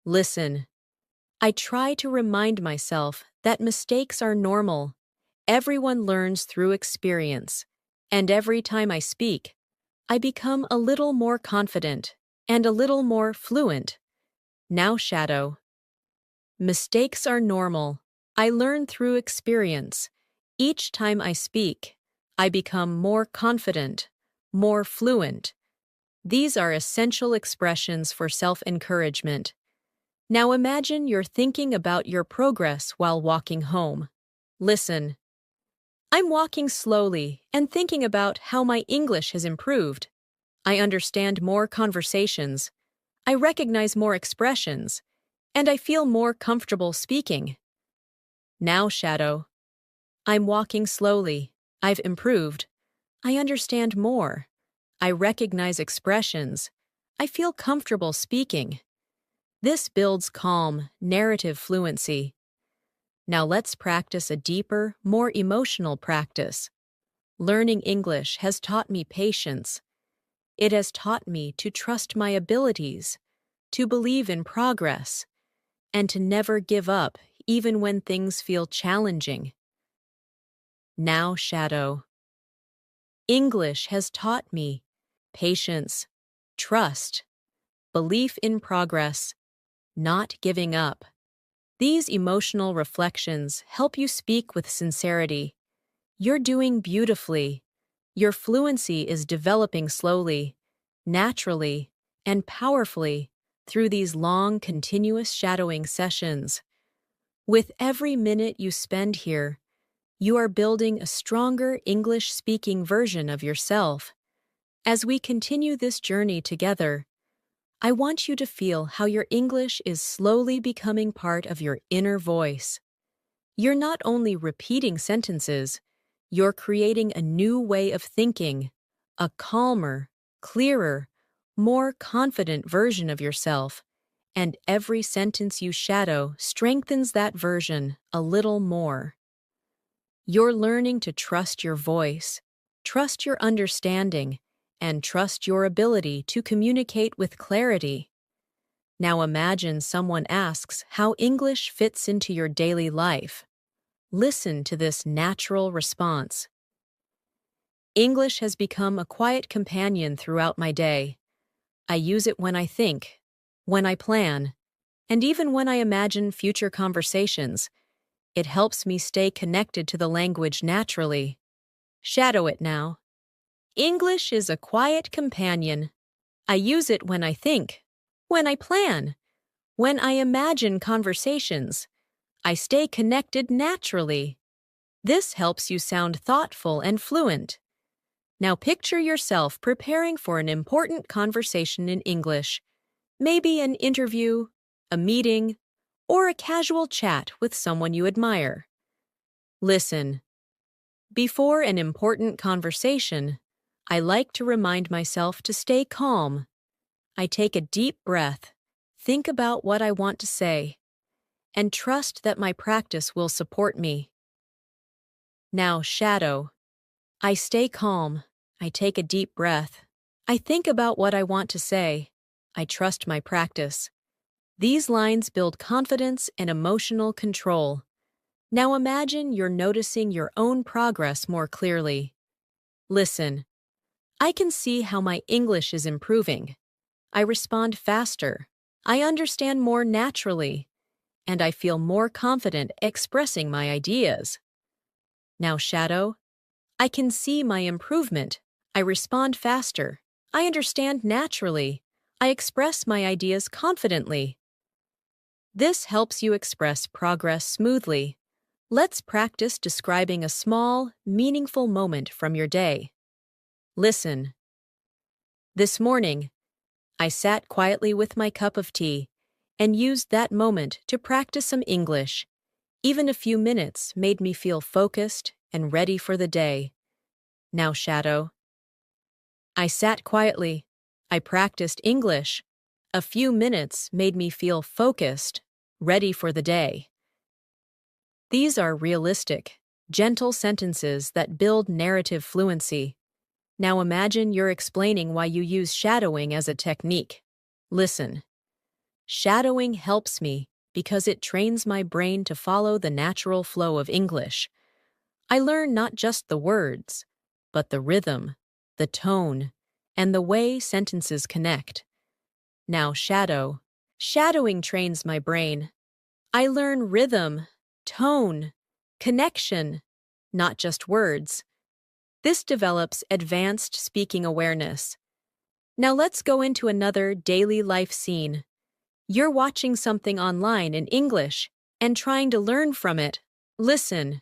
Listen. I try to remind myself that mistakes are normal. Everyone learns through experience, and every time I speak, I become a little more confident and a little more fluent. Now shadow. Mistakes are normal. I learn through experience. Each time I speak, I become more confident, more fluent. These are essential expressions for self-encouragement. Now imagine you're thinking about your progress while walking home. Listen. I'm walking slowly and thinking about how my English has improved. I understand more conversations. I recognize more expressions, and I feel more comfortable speaking. Now shadow. I'm walking slowly. I've improved. I understand more. I recognize expressions. I feel comfortable speaking. This builds calm, narrative fluency. Now let's practice a deeper, more emotional practice. Learning English has taught me patience. It has taught me to trust my abilities, to believe in progress, and to never give up even when things feel challenging. Now shadow. English has taught me patience, trust, belief in progress, not giving up. These emotional reflections help you speak with sincerity. You're doing beautifully. Your fluency is developing slowly, naturally, and powerfully through these long, continuous shadowing sessions. With every minute you spend here, you are building a stronger English-speaking version of yourself. As we continue this journey together, I want you to feel how your English is slowly becoming part of your inner voice. You're not only repeating sentences, you're creating a new way of thinking, a calmer, clearer, more confident version of yourself, and every sentence you shadow strengthens that version a little more. You're learning to trust your voice, trust your understanding, and trust your ability to communicate with clarity. Now imagine someone asks how English fits into your daily life. Listen to this natural response. English has become a quiet companion throughout my day. I use it when I think, when I plan, and even when I imagine future conversations. It helps me stay connected to the language naturally. Shadow it now. English is a quiet companion. I use it when I think, when I plan, when I imagine conversations. I stay connected naturally. This helps you sound thoughtful and fluent. Now picture yourself preparing for an important conversation in English, maybe an interview, a meeting, or a casual chat with someone you admire. Listen. Before an important conversation, I like to remind myself to stay calm. I take a deep breath, think about what I want to say, and trust that my practice will support me. Now, shadow. I stay calm. I take a deep breath. I think about what I want to say. I trust my practice. These lines build confidence and emotional control. Now imagine you're noticing your own progress more clearly. Listen. I can see how my English is improving. I respond faster. I understand more naturally. And I feel more confident expressing my ideas. Now, shadow. I can see my improvement. I respond faster. I understand naturally. I express my ideas confidently. This helps you express progress smoothly. Let's practice describing a small, meaningful moment from your day. Listen. This morning, I sat quietly with my cup of tea and used that moment to practice some English. Even a few minutes made me feel focused and ready for the day. Now, shadow. I sat quietly. I practiced English. A few minutes made me feel focused, ready for the day. These are realistic, gentle sentences that build narrative fluency. Now imagine you're explaining why you use shadowing as a technique. Listen. Shadowing helps me because it trains my brain to follow the natural flow of English. I learn not just the words, but the rhythm, the tone, and the way sentences connect. Now shadow. Shadowing trains my brain. I learn rhythm, tone, connection, not just words. This develops advanced speaking awareness. Now let's go into another daily life scene. You're watching something online in English and trying to learn from it. Listen.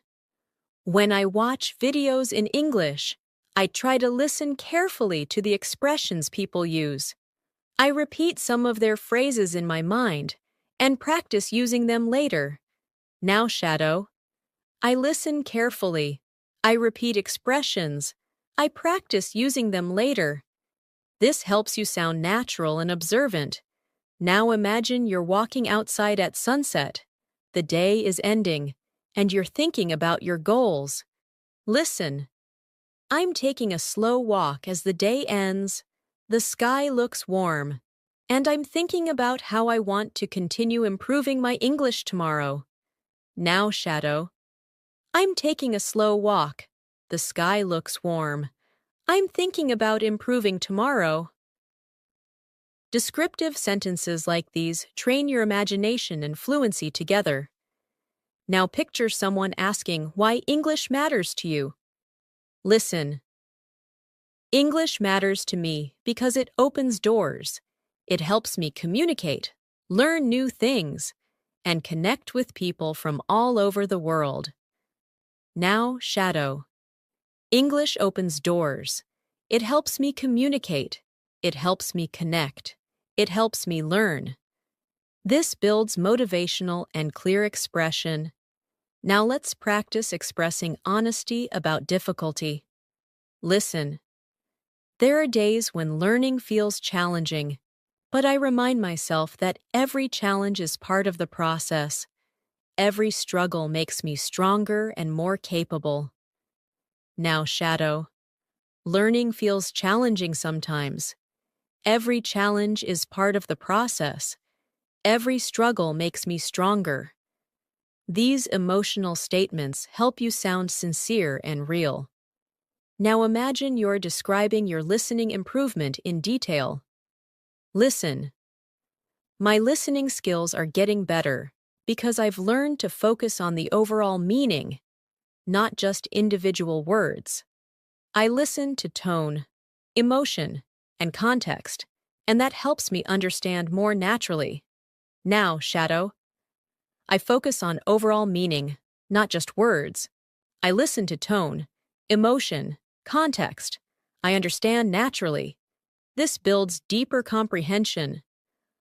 When I watch videos in English, I try to listen carefully to the expressions people use. I repeat some of their phrases in my mind and practice using them later. Now, shadow. I listen carefully. I repeat expressions. I practice using them later. This helps you sound natural and observant. Now imagine you're walking outside at sunset. The day is ending, and you're thinking about your goals. Listen. I'm taking a slow walk as the day ends. The sky looks warm, and I'm thinking about how I want to continue improving my English tomorrow. Now, shadow. I'm taking a slow walk. The sky looks warm. I'm thinking about improving tomorrow. Descriptive sentences like these train your imagination and fluency together. Now picture someone asking why English matters to you. Listen. English matters to me because it opens doors. It helps me communicate, learn new things, and connect with people from all over the world. Now, shadow. English opens doors. It helps me communicate. It helps me connect. It helps me learn. This builds motivational and clear expression. Now let's practice expressing honesty about difficulty. Listen. There are days when learning feels challenging, but I remind myself that every challenge is part of the process. Every struggle makes me stronger and more capable. Now, shadow. Learning feels challenging sometimes. Every challenge is part of the process. Every struggle makes me stronger. These emotional statements help you sound sincere and real. Now imagine you're describing your listening improvement in detail. Listen. My listening skills are getting better because I've learned to focus on the overall meaning, not just individual words. I listen to tone, emotion, and context, and that helps me understand more naturally. Now, shadow. I focus on overall meaning, not just words. I listen to tone, emotion, context. I understand naturally. This builds deeper comprehension.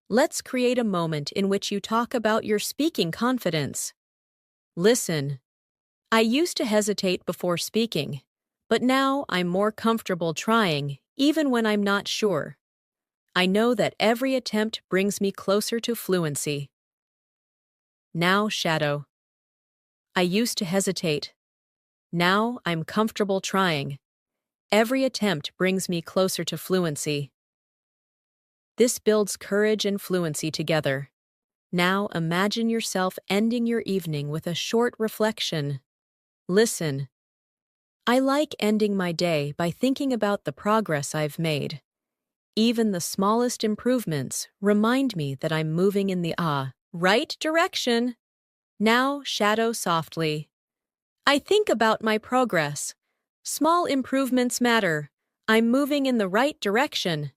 Let's create a moment in which you talk about your speaking confidence. Listen. I used to hesitate before speaking, but now I'm more comfortable trying, even when I'm not sure. I know that every attempt brings me closer to fluency. Now, shadow. I used to hesitate. Now I'm comfortable trying. Every attempt brings me closer to fluency. This builds courage and fluency together. Now imagine yourself ending your evening with a short reflection. Listen. I like ending my day by thinking about the progress I've made. Even the smallest improvements remind me that I'm moving in the right direction. Now, shadow softly. I think about my progress. Small improvements matter. I'm moving in the right direction.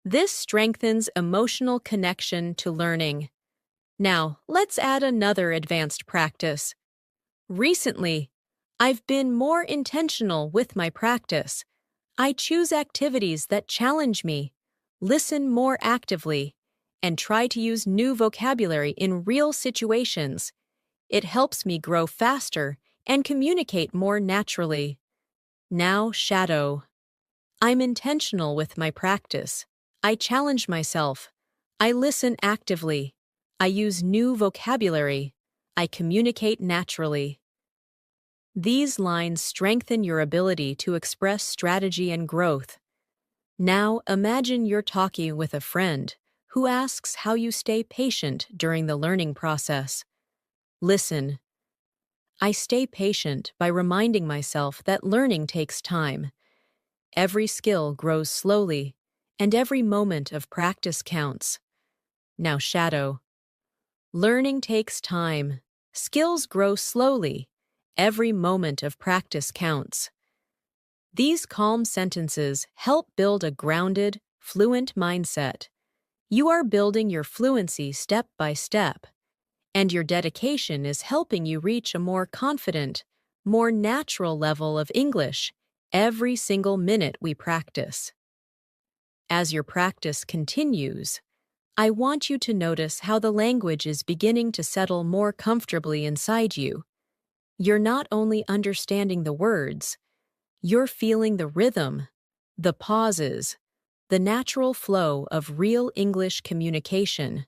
This strengthens emotional connection to learning. Now, let's add another advanced practice. Recently, I've been more intentional with my practice. I choose activities that challenge me, listen more actively, and try to use new vocabulary in real situations. It helps me grow faster and communicate more naturally. Now, shadow. I'm intentional with my practice. I challenge myself. I listen actively. I use new vocabulary. I communicate naturally. These lines strengthen your ability to express strategy and growth. Now, imagine you're talking with a friend who asks how you stay patient during the learning process. Listen. I stay patient by reminding myself that learning takes time. Every skill grows slowly, and every moment of practice counts. Now, shadow. Learning takes time. Skills grow slowly. Every moment of practice counts. These calm sentences help build a grounded, fluent mindset. You are building your fluency step by step, and your dedication is helping you reach a more confident, more natural level of English every single minute we practice. As your practice continues, I want you to notice how the language is beginning to settle more comfortably inside you. You're not only understanding the words, you're feeling the rhythm, the pauses, the natural flow of real English communication.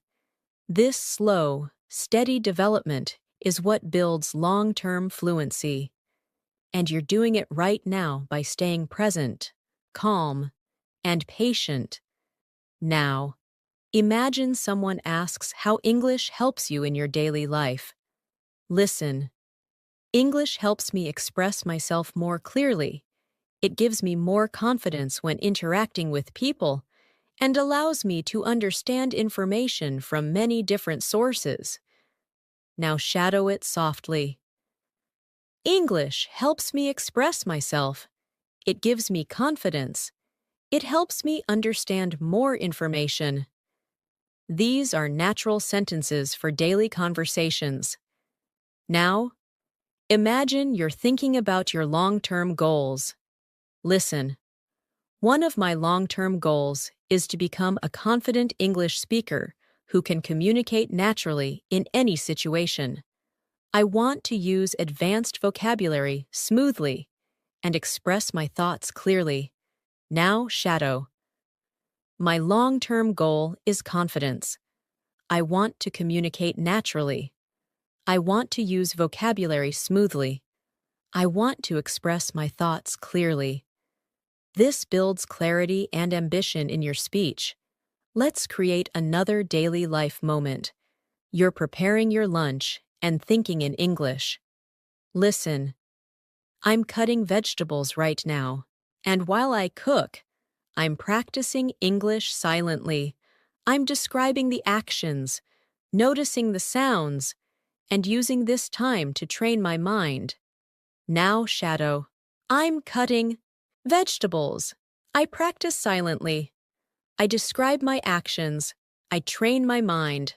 This slow, steady development is what builds long-term fluency. And you're doing it right now by staying present, calm, and patient. Now, imagine someone asks how English helps you in your daily life. Listen. English helps me express myself more clearly. It gives me more confidence when interacting with people and allows me to understand information from many different sources. Now shadow it softly. English helps me express myself. It gives me confidence. It helps me understand more information. These are natural sentences for daily conversations. Now, imagine you're thinking about your long-term goals. Listen. One of my long-term goals is to become a confident English speaker who can communicate naturally in any situation. I want to use advanced vocabulary smoothly and express my thoughts clearly. Now shadow. My long-term goal is confidence. I want to communicate naturally. I want to use vocabulary smoothly. I want to express my thoughts clearly. This builds clarity and ambition in your speech. Let's create another daily life moment. You're preparing your lunch and thinking in English. Listen. I'm cutting vegetables right now, and while I cook, I'm practicing English silently. I'm describing the actions, noticing the sounds, and using this time to train my mind. Now shadow. I'm cutting vegetables. I practice silently. I describe my actions. I train my mind.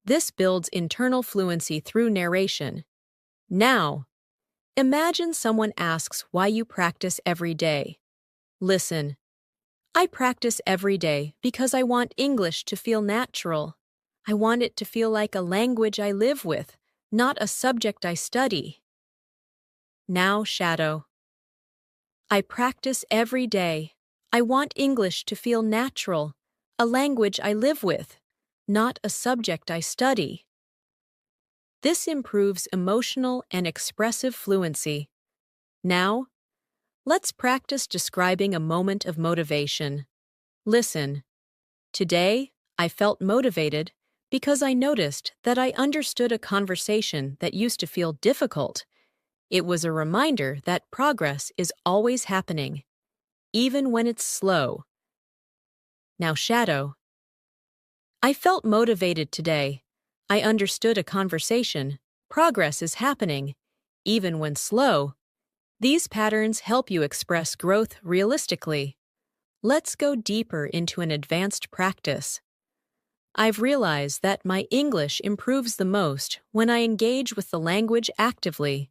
This builds internal fluency through narration. Now, imagine someone asks why you practice every day. Listen. I practice every day because I want English to feel natural. I want it to feel like a language I live with, not a subject I study. Now shadow. I practice every day. I want English to feel natural, a language I live with, not a subject I study. This improves emotional and expressive fluency. Now, let's practice describing a moment of motivation. Listen. Today, I felt motivated because I noticed that I understood a conversation that used to feel difficult. It was a reminder that progress is always happening, even when it's slow. Now shadow. I felt motivated today. I understood a conversation. Progress is happening, even when slow. These patterns help you express growth realistically. Let's go deeper into an advanced practice. I've realized that my English improves the most when I engage with the language actively,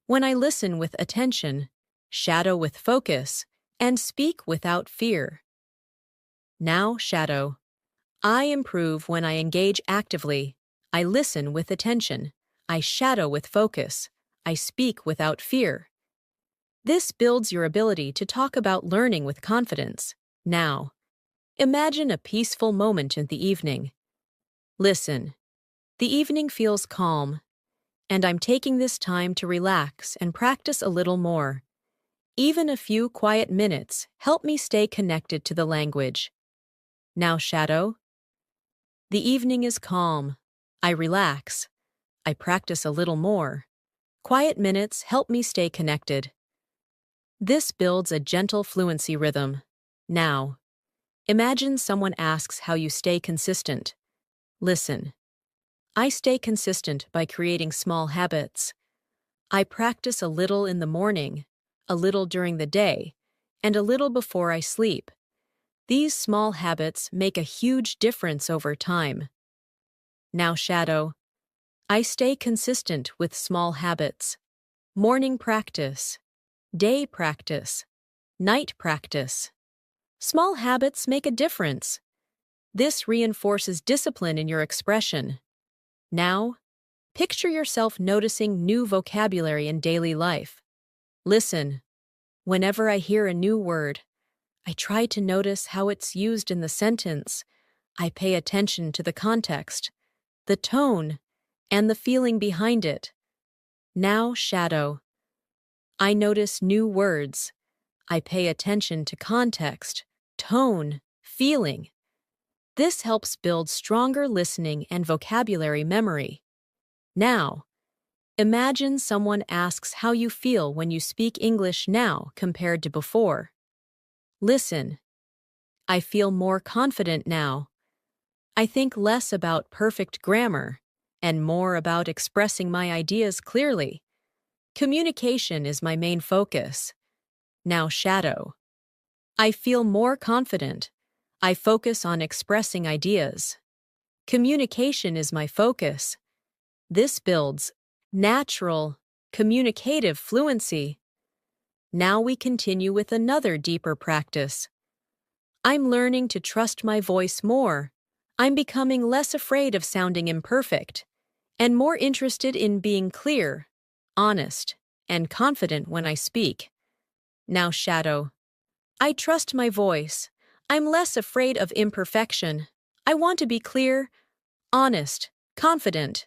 when I listen with attention, shadow with focus, and speak without fear. Now shadow. I improve when I engage actively. I listen with attention. I shadow with focus. I speak without fear. This builds your ability to talk about learning with confidence. Now, imagine a peaceful moment in the evening. Listen. The evening feels calm, and I'm taking this time to relax and practice a little more. Even a few quiet minutes help me stay connected to the language. Now shadow. The evening is calm. I relax. I practice a little more. Quiet minutes help me stay connected. This builds a gentle fluency rhythm. Now, imagine someone asks how you stay consistent. Listen. I stay consistent by creating small habits. I practice a little in the morning, a little during the day, and a little before I sleep. These small habits make a huge difference over time. Now shadow. I stay consistent with small habits. Morning practice, day practice, night practice. Small habits make a difference. This reinforces discipline in your expression. Now, picture yourself noticing new vocabulary in daily life. Listen. Whenever I hear a new word, I try to notice how it's used in the sentence. I pay attention to the context, the tone, and the feeling behind it. Now shadow. I notice new words. I pay attention to context, tone, feeling. This helps build stronger listening and vocabulary memory. Now, imagine someone asks how you feel when you speak English now compared to before. Listen. I feel more confident now. I think less about perfect grammar and more about expressing my ideas clearly. Communication is my main focus. Now shadow. I feel more confident. I focus on expressing ideas. Communication is my focus. This builds natural, communicative fluency. Now we continue with another deeper practice. I'm learning to trust my voice more. I'm becoming less afraid of sounding imperfect and more interested in being clear, honest, and confident when I speak. Now shadow. I trust my voice. I'm less afraid of imperfection. I want to be clear, honest, confident.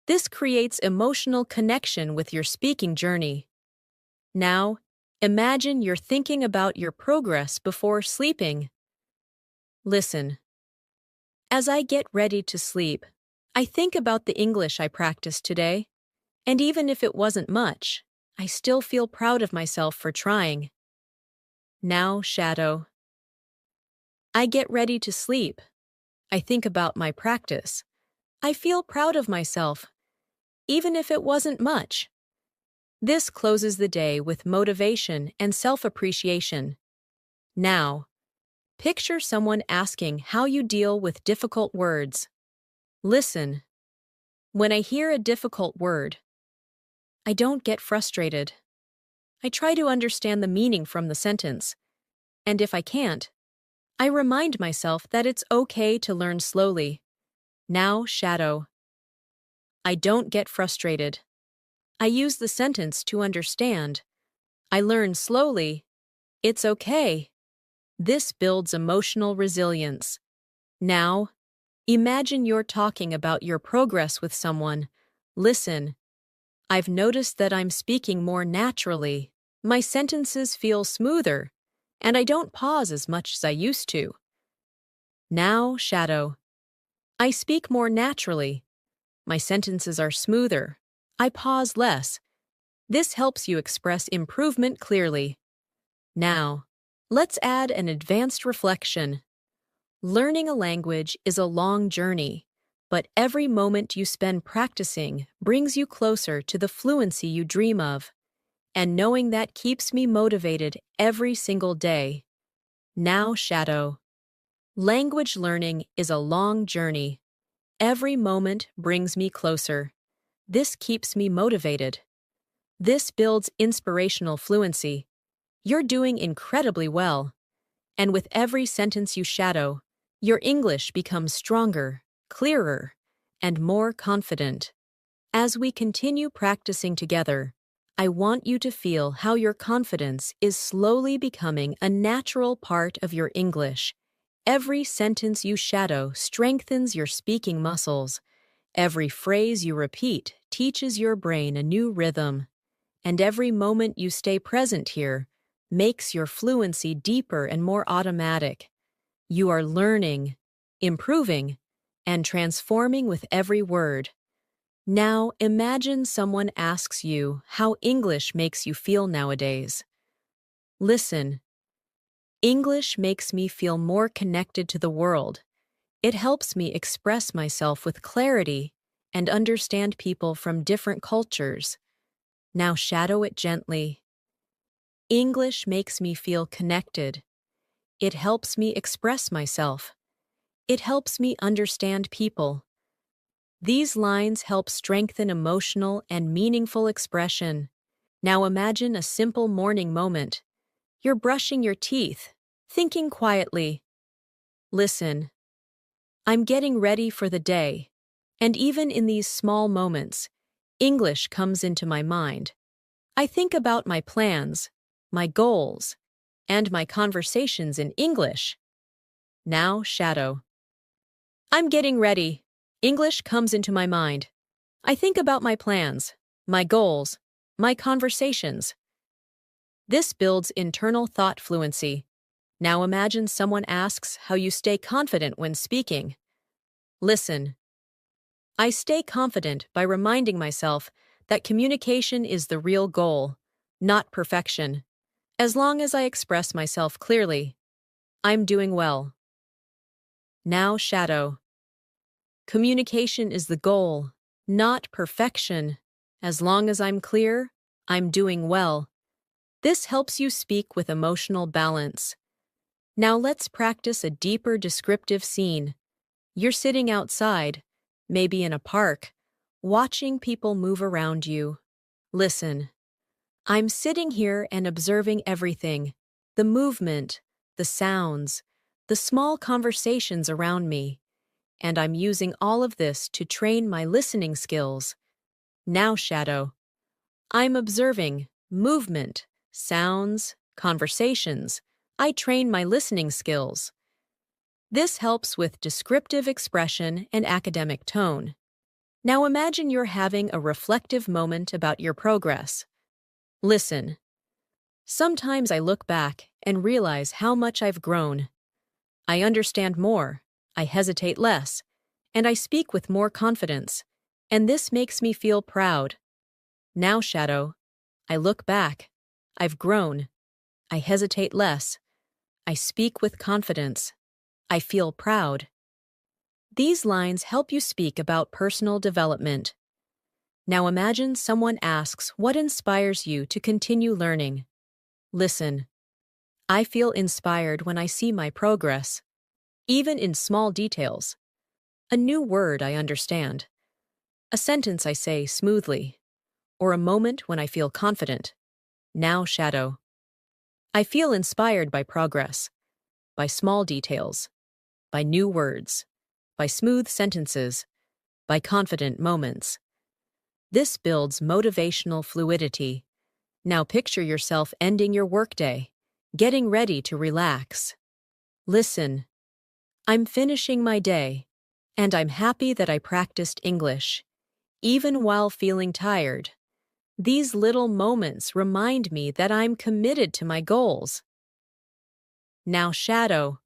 This creates emotional connection with your speaking journey. Now, imagine you're thinking about your progress before sleeping. Listen. As I get ready to sleep, I think about the English I practiced today, and even if it wasn't much, I still feel proud of myself for trying. Now, shadow. I get ready to sleep. I think about my practice. I feel proud of myself, even if it wasn't much. This closes the day with motivation and self-appreciation. Now, picture someone asking how you deal with difficult words. Listen. When I hear a difficult word, I don't get frustrated. I try to understand the meaning from the sentence, and if I can't, I remind myself that it's okay to learn slowly. Now, shadow. I don't get frustrated. I use the sentence to understand. I learn slowly. It's okay. This builds emotional resilience. Now, imagine you're talking about your progress with someone. Listen. I've noticed that I'm speaking more naturally. My sentences feel smoother, and I don't pause as much as I used to. Now, shadow. I speak more naturally. My sentences are smoother. I pause less. This helps you express improvement clearly. Now, let's add an advanced reflection. Learning a language is a long journey, but every moment you spend practicing brings you closer to the fluency you dream of. And knowing that keeps me motivated every single day. Now, shadow. Language learning is a long journey. Every moment brings me closer. This keeps me motivated. This builds inspirational fluency. You're doing incredibly well. And with every sentence you shadow, your English becomes stronger, clearer, and more confident. As we continue practicing together, I want you to feel how your confidence is slowly becoming a natural part of your English. Every sentence you shadow strengthens your speaking muscles. Every phrase you repeat teaches your brain a new rhythm. And every moment you stay present here makes your fluency deeper and more automatic. You are learning, improving, and transforming with every word. Now, imagine someone asks you how English makes you feel nowadays. Listen. English makes me feel more connected to the world. It helps me express myself with clarity and understand people from different cultures. Now shadow it gently. English makes me feel connected. It helps me express myself. It helps me understand people. These lines help strengthen emotional and meaningful expression. Now imagine a simple morning moment. You're brushing your teeth, thinking quietly. Listen. I'm getting ready for the day. And even in these small moments, English comes into my mind. I think about my plans, my goals, and my conversations in English. Now, shadow. I'm getting ready. English comes into my mind. I think about my plans, my goals, my conversations. This builds internal thought fluency. Now imagine someone asks how you stay confident when speaking. Listen. I stay confident by reminding myself that communication is the real goal, not perfection. As long as I express myself clearly, I'm doing well. Now shadow. Communication is the goal, not perfection. As long as I'm clear, I'm doing well. This helps you speak with emotional balance. Now let's practice a deeper descriptive scene. You're sitting outside, maybe in a park, watching people move around you. Listen. I'm sitting here and observing everything, the movement, the sounds, the small conversations around me, and I'm using all of this to train my listening skills. Now shadow. I'm observing movement, sounds, conversations. I train my listening skills. This helps with descriptive expression and academic tone. Now imagine you're having a reflective moment about your progress. Listen. Sometimes I look back and realize how much I've grown. I understand more, I hesitate less, and I speak with more confidence, and this makes me feel proud. Now, shadow. I look back. I've grown. I hesitate less. I speak with confidence. I feel proud. These lines help you speak about personal development. Now imagine someone asks what inspires you to continue learning. Listen. I feel inspired when I see my progress, even in small details. A new word I understand. A sentence I say smoothly. Or a moment when I feel confident. Now shadow. I feel inspired by progress, by small details, by new words, by smooth sentences, by confident moments. This builds motivational fluidity. Now picture yourself ending your workday, getting ready to relax. Listen. I'm finishing my day, and I'm happy that I practiced English, even while feeling tired. These little moments remind me that I'm committed to my goals. Now shadow.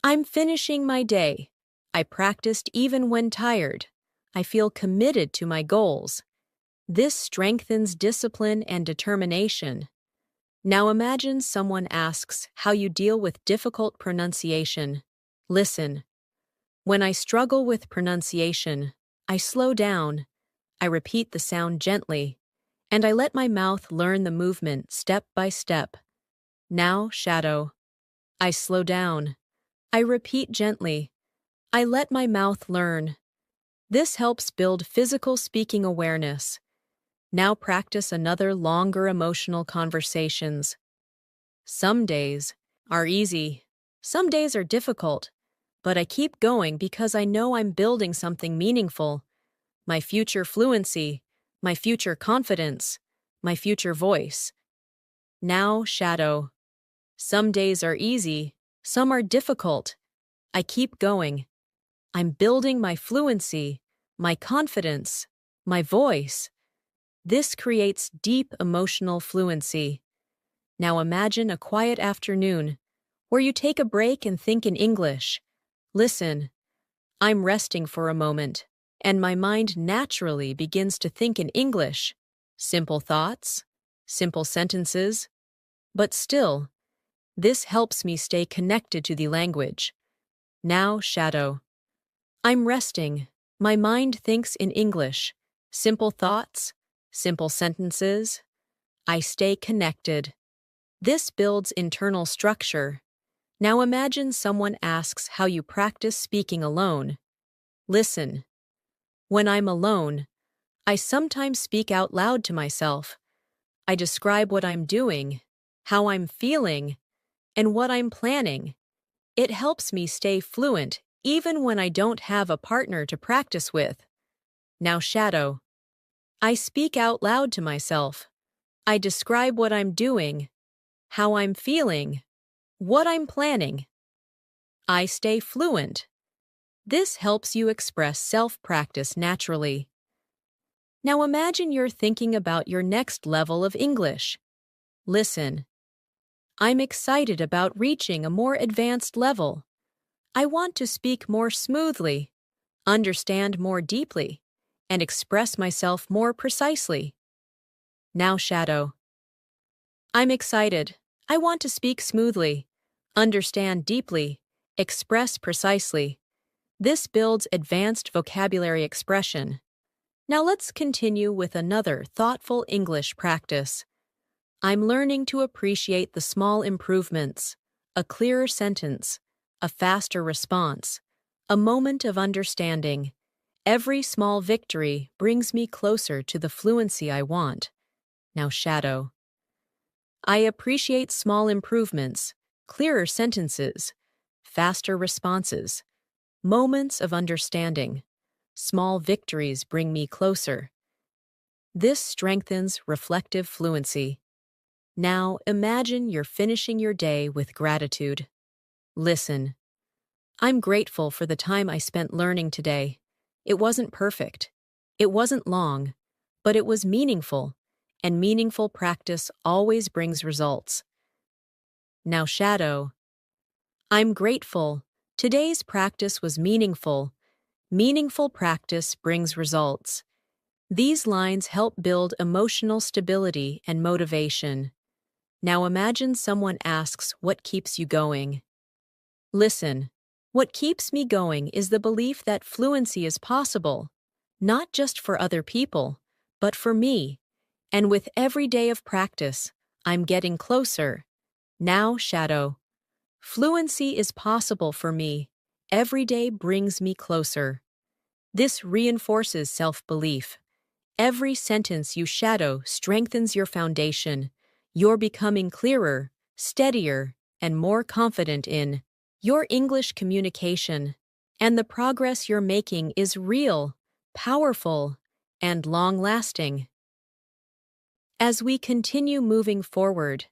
I'm finishing my day. I practiced even when tired. I feel committed to my goals. This strengthens discipline and determination. Now imagine someone asks how you deal with difficult pronunciation. Listen. When I struggle with pronunciation, I slow down. I repeat the sound gently, and I let my mouth learn the movement step by step. Now, shadow. I slow down. I repeat gently. I let my mouth learn. This helps build physical speaking awareness. Now practice another longer emotional conversations. Some days are easy. Some days are difficult. But I keep going because I know I'm building something meaningful. My future fluency, my future confidence, my future voice. Now, shadow. Some days are easy, some are difficult. I keep going. I'm building my fluency, my confidence, my voice. This creates deep emotional fluency. Now imagine a quiet afternoon where you take a break and think in English. Listen. I'm resting for a moment, and my mind naturally begins to think in English. Simple thoughts, simple sentences. But still, this helps me stay connected to the language. Now, shadow. I'm resting. My mind thinks in English. Simple thoughts, simple sentences. I stay connected. This builds internal structure. Now imagine someone asks how you practice speaking alone. Listen. When I'm alone, I sometimes speak out loud to myself. I describe what I'm doing, how I'm feeling, and what I'm planning. It helps me stay fluent even when I don't have a partner to practice with. Now shadow. I speak out loud to myself. I describe what I'm doing, how I'm feeling, what I'm planning. I stay fluent. This helps you express self-practice naturally. Now imagine you're thinking about your next level of English. Listen. I'm excited about reaching a more advanced level. I want to speak more smoothly, understand more deeply, and express myself more precisely. Now shadow. I'm excited. I want to speak smoothly, understand deeply, express precisely. This builds advanced vocabulary expression. Now let's continue with another thoughtful English practice. I'm learning to appreciate the small improvements, a clearer sentence, a faster response, a moment of understanding. Every small victory brings me closer to the fluency I want. Now shadow. I appreciate small improvements, clearer sentences, faster responses, moments of understanding. Small victories bring me closer. This strengthens reflective fluency. Now imagine you're finishing your day with gratitude. Listen. I'm grateful for the time I spent learning today. It wasn't perfect. It wasn't long, but it was meaningful, and meaningful practice always brings results. Now shadow. I'm grateful. Today's practice was meaningful. Meaningful practice brings results. These lines help build emotional stability and motivation. Now imagine someone asks what keeps you going. Listen. What keeps me going is the belief that fluency is possible, not just for other people, but for me. And with every day of practice, I'm getting closer. Now, shadow. Fluency is possible for me. Every day brings me closer. This reinforces self-belief. Every sentence you shadow strengthens your foundation. You're becoming clearer, steadier, and more confident in your English communication. And the progress you're making is real, powerful, and long-lasting. As we continue moving forward,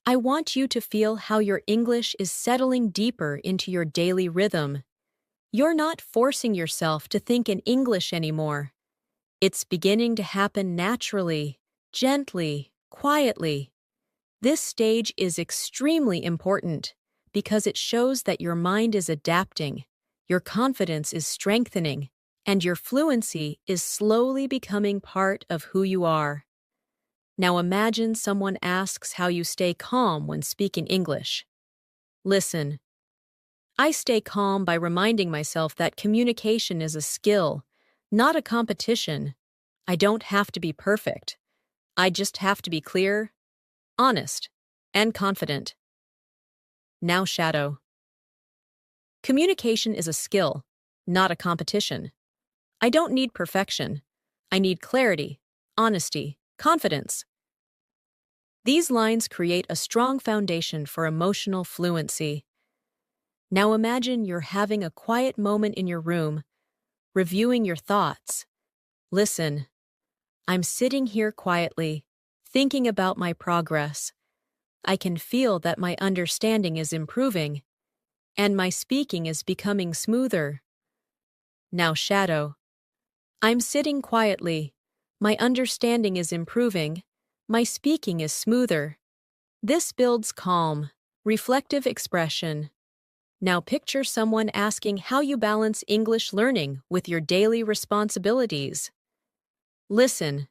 I want you to feel how your English is settling deeper into your daily rhythm. You're not forcing yourself to think in English anymore. It's beginning to happen naturally, gently, quietly. This stage is extremely important because it shows that your mind is adapting, your confidence is strengthening, and your fluency is slowly becoming part of who you are. Now imagine someone asks how you stay calm when speaking English. Listen. I stay calm by reminding myself that communication is a skill, not a competition. I don't have to be perfect. I just have to be clear, honest, and confident. Now shadow. Communication is a skill, not a competition. I don't need perfection. I need clarity, honesty, confidence. These lines create a strong foundation for emotional fluency. Now imagine you're having a quiet moment in your room, reviewing your thoughts. Listen. I'm sitting here quietly, thinking about my progress. I can feel that my understanding is improving, and my speaking is becoming smoother. Now shadow. I'm sitting quietly. My understanding is improving. My speaking is smoother. This builds calm, reflective expression. Now picture someone asking how you balance English learning with your daily responsibilities. Listen.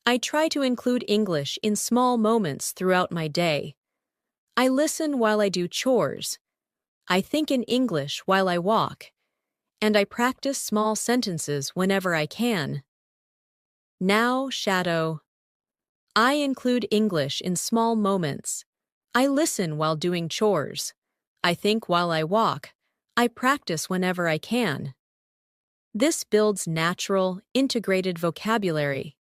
I try to include English in small moments throughout my day. I listen while I do chores. I think in English while I walk. And I practice small sentences whenever I can. Now, shadow. I include English in small moments. I listen while doing chores. I think while I walk. I practice whenever I can. This builds natural, integrated vocabulary.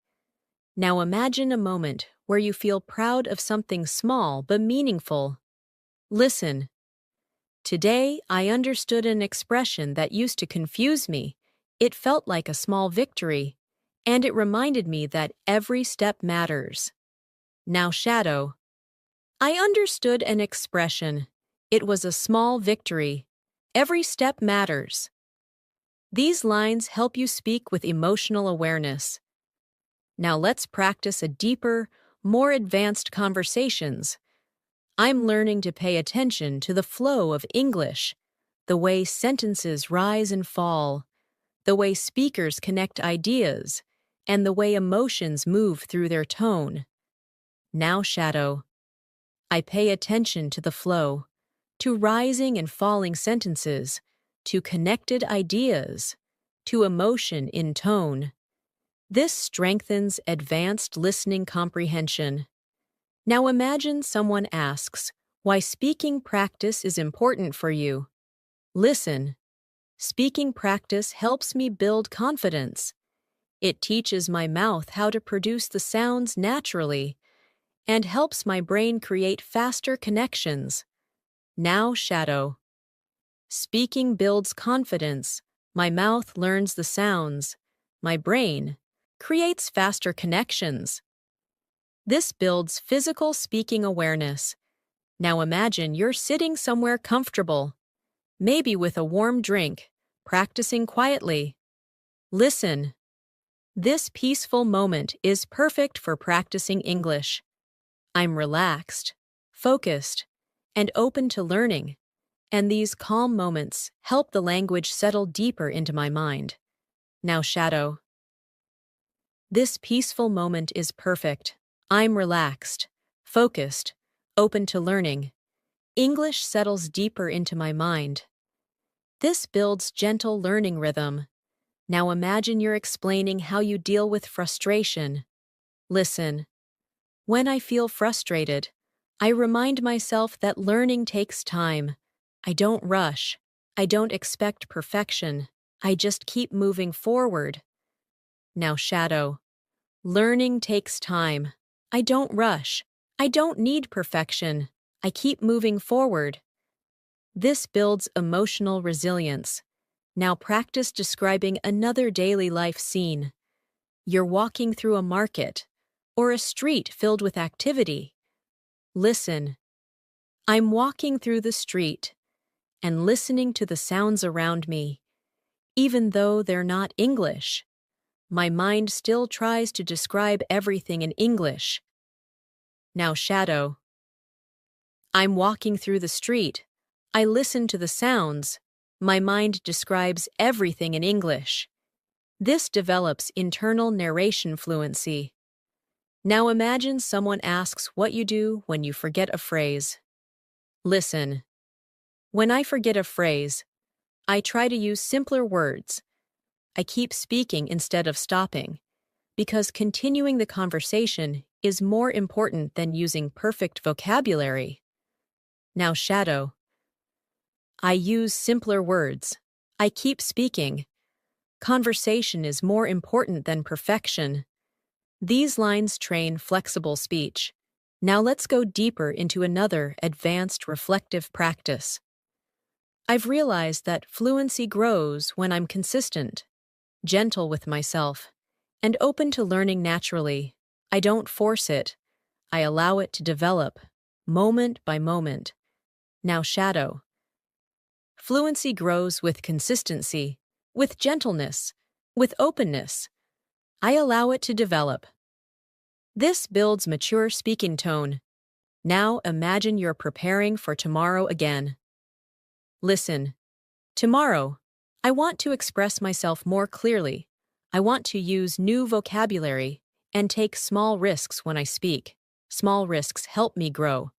Now imagine a moment where you feel proud of something small but meaningful. Listen. Today, I understood an expression that used to confuse me. It felt like a small victory, and it reminded me that every step matters. Now shadow. I understood an expression. It was a small victory. Every step matters. These lines help you speak with emotional awareness. Now let's practice a deeper, more advanced conversations. I'm learning to pay attention to the flow of English, the way sentences rise and fall, the way speakers connect ideas, and the way emotions move through their tone. Now shadow. I pay attention to the flow, to rising and falling sentences, to connected ideas, to emotion in tone. This strengthens advanced listening comprehension. Now imagine someone asks why speaking practice is important for you. Listen. Speaking practice helps me build confidence. It teaches my mouth how to produce the sounds naturally and helps my brain create faster connections. Now shadow. Speaking builds confidence. My mouth learns the sounds. My brain creates faster connections. This builds physical speaking awareness. Now imagine you're sitting somewhere comfortable, maybe with a warm drink, practicing quietly. Listen. This peaceful moment is perfect for practicing English. I'm relaxed, focused, and open to learning, and these calm moments help the language settle deeper into my mind. Now shadow. This peaceful moment is perfect. I'm relaxed, focused, open to learning. English settles deeper into my mind. This builds gentle learning rhythm. Now imagine you're explaining how you deal with frustration. Listen. When I feel frustrated, I remind myself that learning takes time. I don't rush. I don't expect perfection. I just keep moving forward. Now shadow. Learning takes time. I don't rush. I don't need perfection. I keep moving forward. This builds emotional resilience. Now practice describing another daily life scene. You're walking through a market or a street filled with activity. Listen. I'm walking through the street and listening to the sounds around me. Even though they're not English, my mind still tries to describe everything in English. Now shadow. I'm walking through the street. I listen to the sounds. My mind describes everything in English. This develops internal narration fluency. Now imagine someone asks what you do when you forget a phrase. Listen. When I forget a phrase, I try to use simpler words. I keep speaking instead of stopping, because continuing the conversation is more important than using perfect vocabulary. Now shadow. I use simpler words. I keep speaking. Conversation is more important than perfection. These lines train flexible speech. Now let's go deeper into another advanced reflective practice. I've realized that fluency grows when I'm consistent, gentle with myself, and open to learning naturally. I don't force it. I allow it to develop, moment by moment. Now shadow. Fluency grows with consistency, with gentleness, with openness. I allow it to develop. This builds mature speaking tone. Now imagine you're preparing for tomorrow again. Listen. Tomorrow, I want to express myself more clearly. I want to use new vocabulary and take small risks when I speak. Small risks help me grow.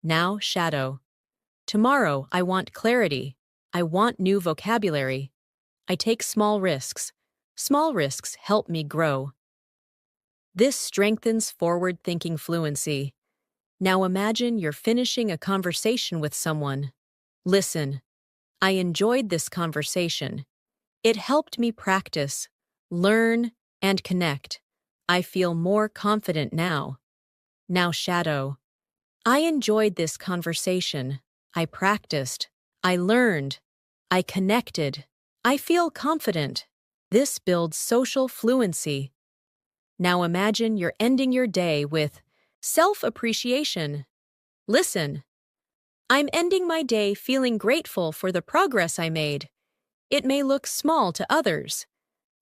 Now shadow. Tomorrow, I want clarity. I want new vocabulary. I take small risks. Small risks help me grow. This strengthens forward-thinking fluency. Now imagine you're finishing a conversation with someone. Listen. I enjoyed this conversation. It helped me practice, learn, and connect. I feel more confident now. Now shadow. I enjoyed this conversation. I practiced. I learned. I connected. I feel confident. This builds social fluency. Now imagine you're ending your day with self-appreciation. Listen. I'm ending my day feeling grateful for the progress I made. It may look small to others,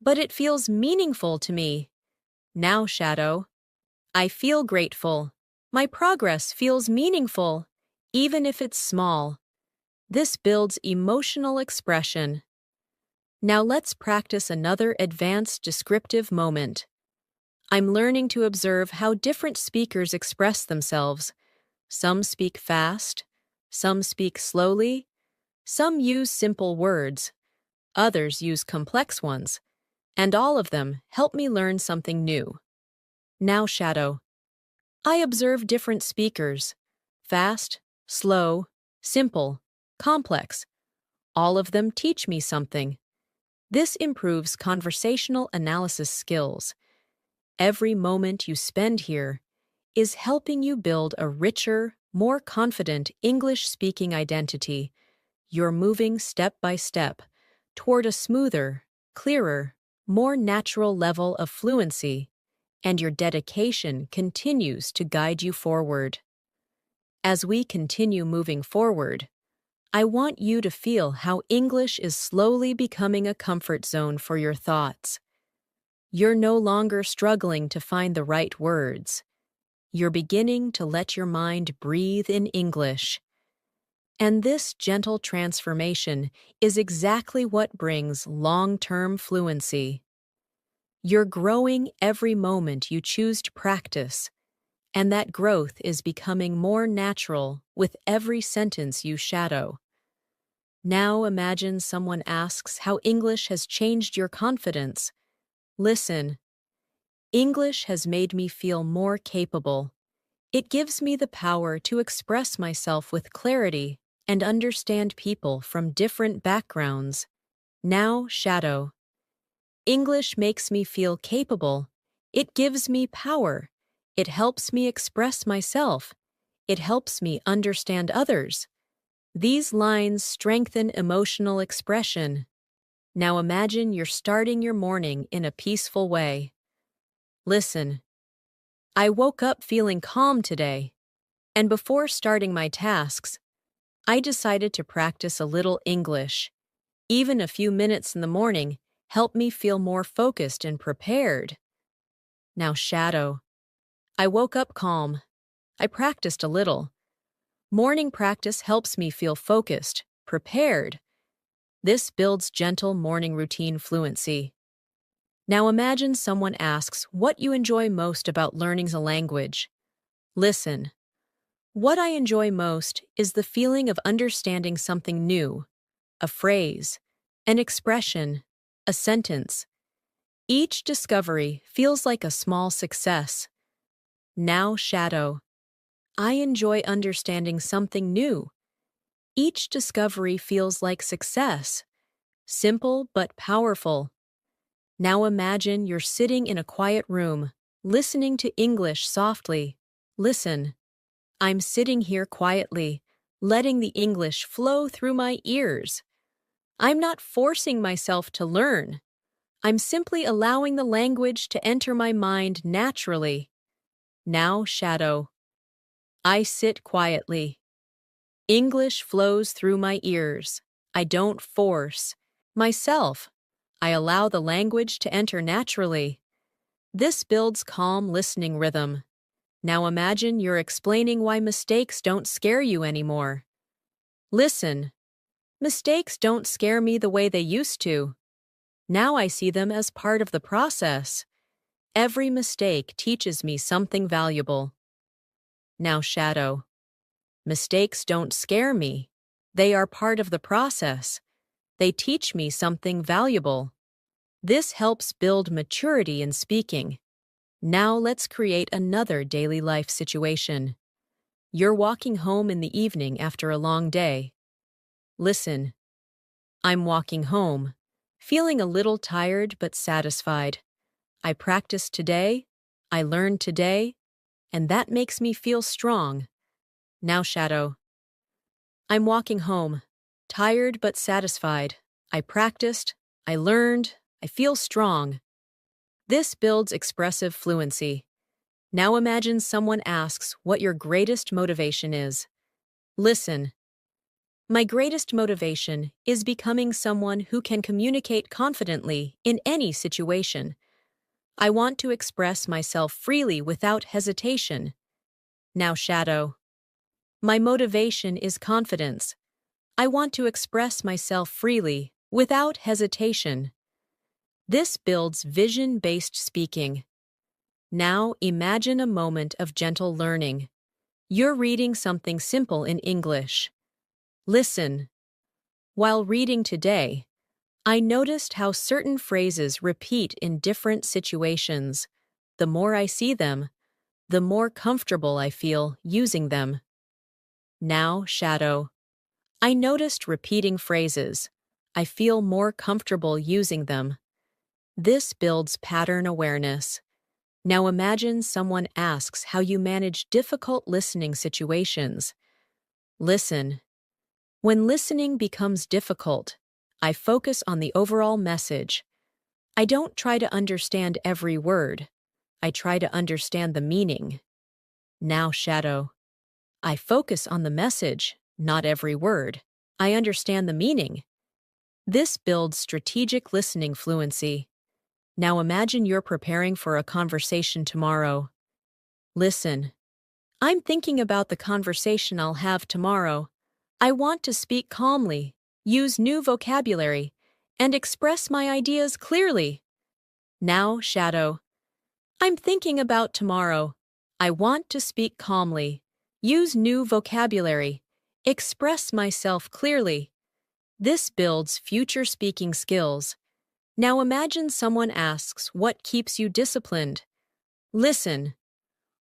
but it feels meaningful to me. Now shadow. I feel grateful. My progress feels meaningful, even if it's small. This builds emotional expression. Now let's practice another advanced descriptive moment. I'm learning to observe how different speakers express themselves. Some speak fast, some speak slowly, some use simple words, others use complex ones, and all of them help me learn something new. Now shadow. I observe different speakers. Fast, slow, simple, complex. All of them teach me something. This improves conversational analysis skills. Every moment you spend here is helping you build a richer, more confident English-speaking identity. You're moving step by step toward a smoother, clearer, more natural level of fluency, and your dedication continues to guide you forward. As we continue moving forward, I want you to feel how English is slowly becoming a comfort zone for your thoughts. You're no longer struggling to find the right words. You're beginning to let your mind breathe in English. And this gentle transformation is exactly what brings long-term fluency. You're growing every moment you choose to practice, and that growth is becoming more natural with every sentence you shadow. Now imagine someone asks how English has changed your confidence. Listen. English has made me feel more capable. It gives me the power to express myself with clarity and understand people from different backgrounds. Now shadow. English makes me feel capable. It gives me power. It helps me express myself. It helps me understand others. These lines strengthen emotional expression. Now imagine you're starting your morning in a peaceful way. Listen. I woke up feeling calm today, and before starting my tasks, I decided to practice a little English. Even a few minutes in the morning help me feel more focused and prepared. Now shadow. I woke up calm. I practiced a little. Morning practice helps me feel focused, prepared. This builds gentle morning routine fluency. Now imagine someone asks what you enjoy most about learning a language. Listen. What I enjoy most is the feeling of understanding something new, a phrase, an expression, a sentence. Each discovery feels like a small success. Now shadow. I enjoy understanding something new. Each discovery feels like success. Simple but powerful. Now imagine you're sitting in a quiet room, listening to English softly. Listen. I'm sitting here quietly, letting the English flow through my ears. I'm not forcing myself to learn. I'm simply allowing the language to enter my mind naturally. Now shadow. I sit quietly. English flows through my ears. I don't force myself. I allow the language to enter naturally. This builds calm listening rhythm. Now imagine you're explaining why mistakes don't scare you anymore. Listen. Mistakes don't scare me the way they used to. Now I see them as part of the process. Every mistake teaches me something valuable. Now shadow. Mistakes don't scare me. They are part of the process. They teach me something valuable. This helps build maturity in speaking. Now let's create another daily life situation. You're walking home in the evening after a long day. Listen. I'm walking home, feeling a little tired but satisfied. I practiced today, I learned today, and that makes me feel strong. Now shadow. I'm walking home, tired but satisfied. I practiced, I learned, I feel strong. This builds expressive fluency. Now imagine someone asks what your greatest motivation is. Listen. My greatest motivation is becoming someone who can communicate confidently in any situation. I want to express myself freely without hesitation. Now shadow. My motivation is confidence. I want to express myself freely, without hesitation. This builds vision-based speaking. Now imagine a moment of gentle learning. You're reading something simple in English. Listen. While reading today, I noticed how certain phrases repeat in different situations. The more I see them, the more comfortable I feel using them. Now shadow. I noticed repeating phrases. I feel more comfortable using them. This builds pattern awareness. Now imagine someone asks how you manage difficult listening situations. Listen. When listening becomes difficult, I focus on the overall message. I don't try to understand every word. I try to understand the meaning. Now shadow. I focus on the message, not every word. I understand the meaning. This builds strategic listening fluency. Now imagine you're preparing for a conversation tomorrow. Listen. I'm thinking about the conversation I'll have tomorrow. I want to speak calmly, use new vocabulary, and express my ideas clearly. Now shadow. I'm thinking about tomorrow. I want to speak calmly, use new vocabulary, express myself clearly. This builds future speaking skills. Now imagine someone asks, what keeps you disciplined? Listen.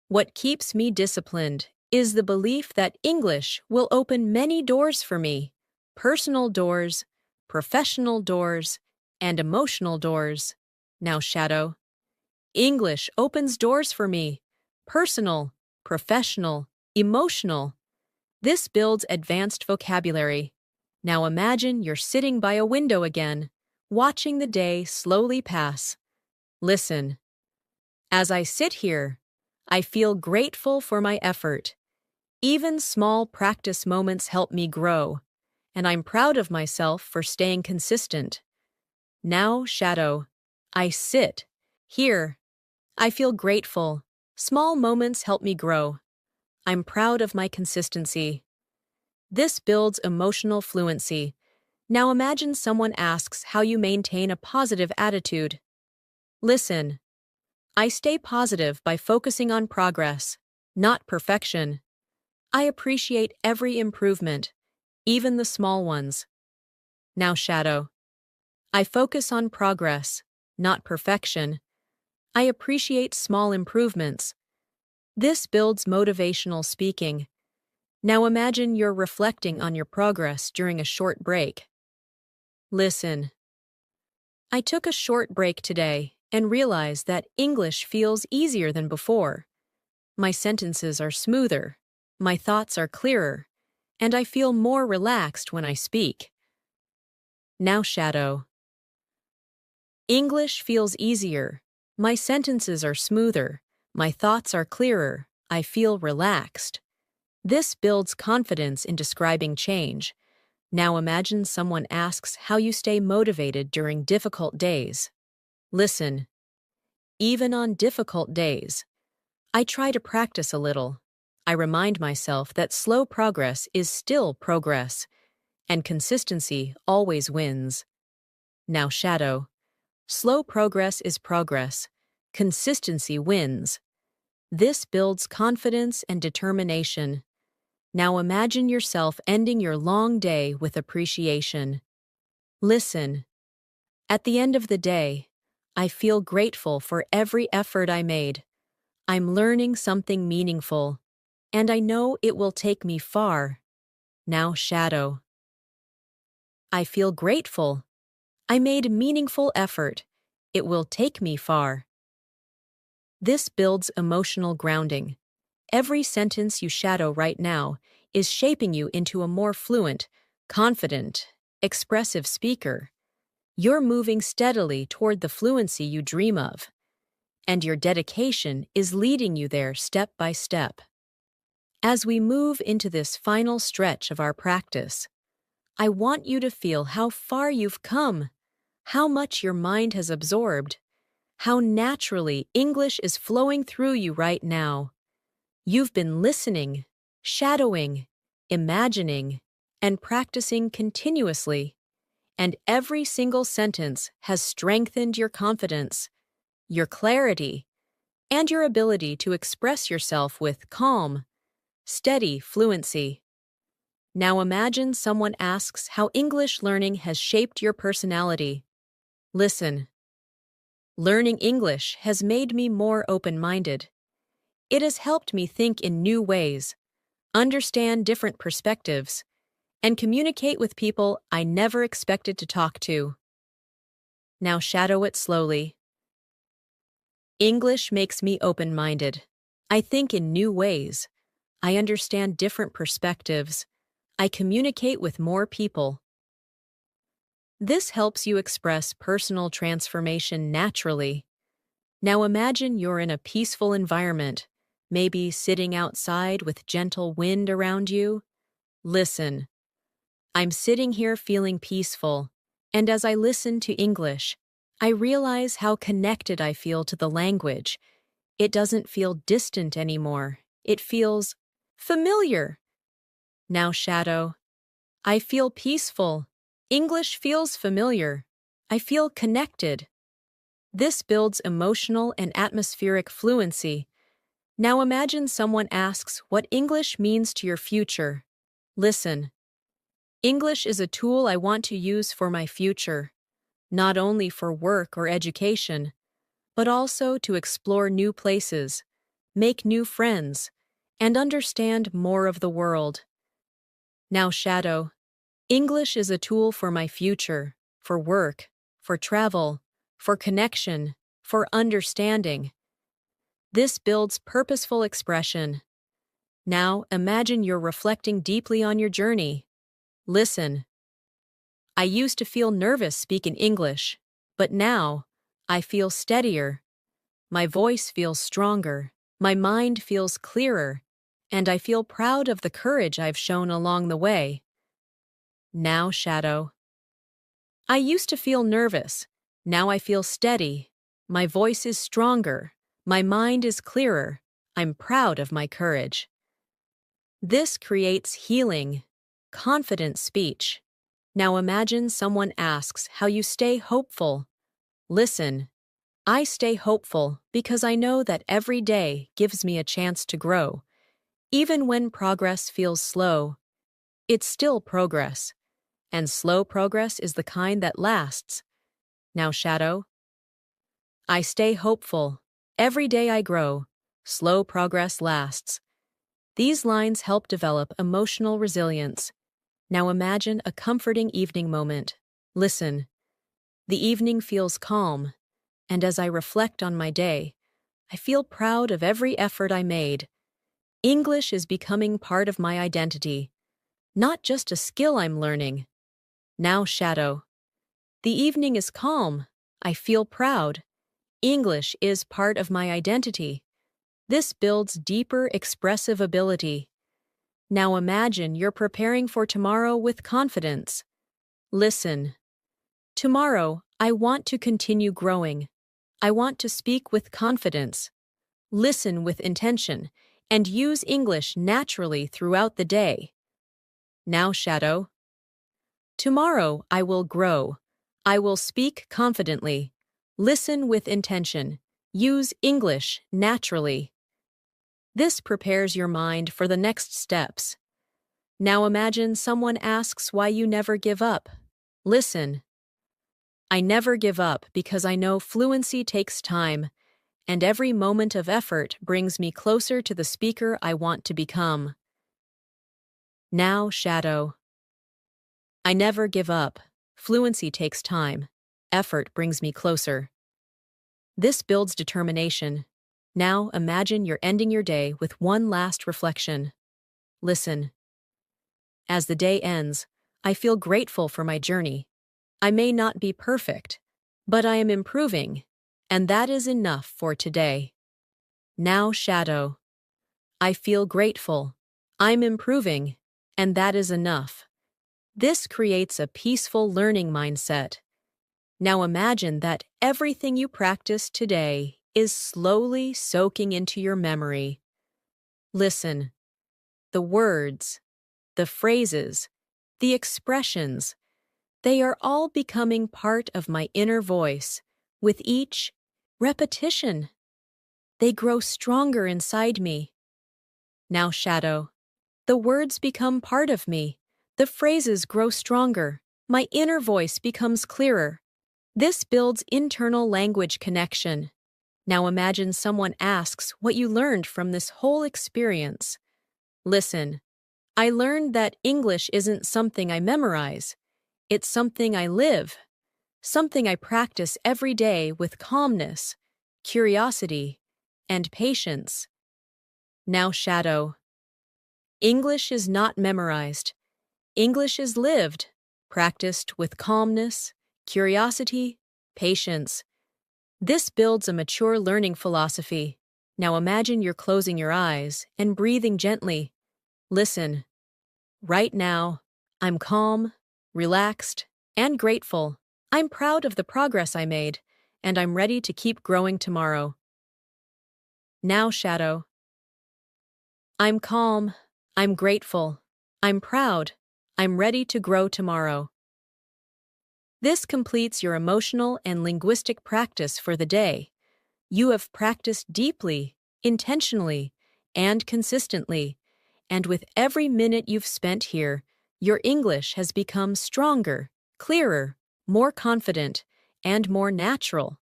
What keeps me disciplined is the belief that English will open many doors for me. Personal doors, professional doors, and emotional doors. Now shadow. English opens doors for me. Personal, professional, emotional. This builds advanced vocabulary. Now imagine you're sitting by a window again, watching the day slowly pass. Listen. As I sit here, I feel grateful for my effort. Even small practice moments help me grow, and I'm proud of myself for staying consistent. Now shadow. I sit. Here. I feel grateful. Small moments help me grow. I'm proud of my consistency. This builds emotional fluency. Now imagine someone asks how you maintain a positive attitude. Listen. I stay positive by focusing on progress, not perfection. I appreciate every improvement, even the small ones. Now shadow. I focus on progress, not perfection. I appreciate small improvements. This builds motivational speaking. Now imagine you're reflecting on your progress during a short break. Listen. I took a short break today and realized that English feels easier than before. My sentences are smoother, my thoughts are clearer, and I feel more relaxed when I speak. Now shadow. English feels easier, my sentences are smoother, my thoughts are clearer, I feel relaxed. This builds confidence in describing change. Now imagine someone asks how you stay motivated during difficult days. Listen. Even on difficult days, I try to practice a little. I remind myself that slow progress is still progress, and consistency always wins. Now shadow. Slow progress is progress. Consistency wins. This builds confidence and determination. Now imagine yourself ending your long day with appreciation. Listen. At the end of the day, I feel grateful for every effort I made. I'm learning something meaningful, and I know it will take me far. Now shadow. I feel grateful. I made a meaningful effort. It will take me far. This builds emotional grounding. Every sentence you shadow right now is shaping you into a more fluent, confident, expressive speaker. You're moving steadily toward the fluency you dream of, and your dedication is leading you there step by step. As we move into this final stretch of our practice, I want you to feel how far you've come, how much your mind has absorbed, how naturally English is flowing through you right now. You've been listening, shadowing, imagining, and practicing continuously, and every single sentence has strengthened your confidence, your clarity, and your ability to express yourself with calm, steady fluency. Now imagine someone asks how English learning has shaped your personality. Listen. Learning English has made me more open-minded. It has helped me think in new ways, understand different perspectives, and communicate with people I never expected to talk to. Now shadow it slowly. English makes me open-minded. I think in new ways. I understand different perspectives. I communicate with more people. This helps you express personal transformation naturally. Now imagine you're in a peaceful environment, maybe sitting outside with gentle wind around you. Listen. I'm sitting here feeling peaceful, and as I listen to English, I realize how connected I feel to the language. It doesn't feel distant anymore. It feels familiar. Now shadow. I feel peaceful. English feels familiar. I feel connected. This builds emotional and atmospheric fluency. Now imagine someone asks what English means to your future. Listen. English is a tool I want to use for my future, not only for work or education, but also to explore new places, make new friends, and understand more of the world. Now shadow. English is a tool for my future, for work, for travel, for connection, for understanding. This builds purposeful expression. Now imagine you're reflecting deeply on your journey. Listen. I used to feel nervous speaking English, but now I feel steadier. My voice feels stronger, my mind feels clearer, and I feel proud of the courage I've shown along the way. Now shadow. I used to feel nervous. Now I feel steady. My voice is stronger. My mind is clearer. I'm proud of my courage. This creates healing, confident speech. Now imagine someone asks how you stay hopeful. Listen. I stay hopeful because I know that every day gives me a chance to grow. Even when progress feels slow, it's still progress. And slow progress is the kind that lasts. Now shadow. I stay hopeful. Every day I grow. Slow progress lasts. These lines help develop emotional resilience. Now imagine a comforting evening moment. Listen. The evening feels calm, and as I reflect on my day, I feel proud of every effort I made. English is becoming part of my identity, not just a skill I'm learning. Now shadow. The evening is calm. I feel proud. English is part of my identity. This builds deeper expressive ability. Now imagine you're preparing for tomorrow with confidence. Listen. Tomorrow, I want to continue growing. I want to speak with confidence, listen with intention, and use English naturally throughout the day. Now shadow. Tomorrow I will grow. I will speak confidently, listen with intention, use English naturally. This prepares your mind for the next steps. Now imagine someone asks why you never give up. Listen. I never give up because I know fluency takes time, and every moment of effort brings me closer to the speaker I want to become. Now shadow. I never give up. Fluency takes time. Effort brings me closer. This builds determination. Now imagine you're ending your day with one last reflection. Listen. As the day ends, I feel grateful for my journey. I may not be perfect, but I am improving, and that is enough for today. Now shadow. I feel grateful. I'm improving, and that is enough. This creates a peaceful learning mindset. Now imagine that everything you practiced today is slowly soaking into your memory. Listen. The words, the phrases, the expressions, they are all becoming part of my inner voice. With each repetition, they grow stronger inside me. Now shadow. The words become part of me. The phrases grow stronger. My inner voice becomes clearer. This builds internal language connection. Now imagine someone asks what you learned from this whole experience. Listen. I learned that English isn't something I memorize. It's something I live. Something I practice every day with calmness, curiosity, and patience. Now shadow. English is not memorized. English is lived, practiced with calmness, curiosity, patience. This builds a mature learning philosophy. Now imagine you're closing your eyes and breathing gently. Listen. Right now, I'm calm, relaxed, and grateful. I'm proud of the progress I made, and I'm ready to keep growing tomorrow. Now shadow. I'm calm, I'm grateful, I'm proud, I'm ready to grow tomorrow. This completes your emotional and linguistic practice for the day. You have practiced deeply, intentionally, and consistently, and with every minute you've spent here, your English has become stronger, clearer, more confident, and more natural.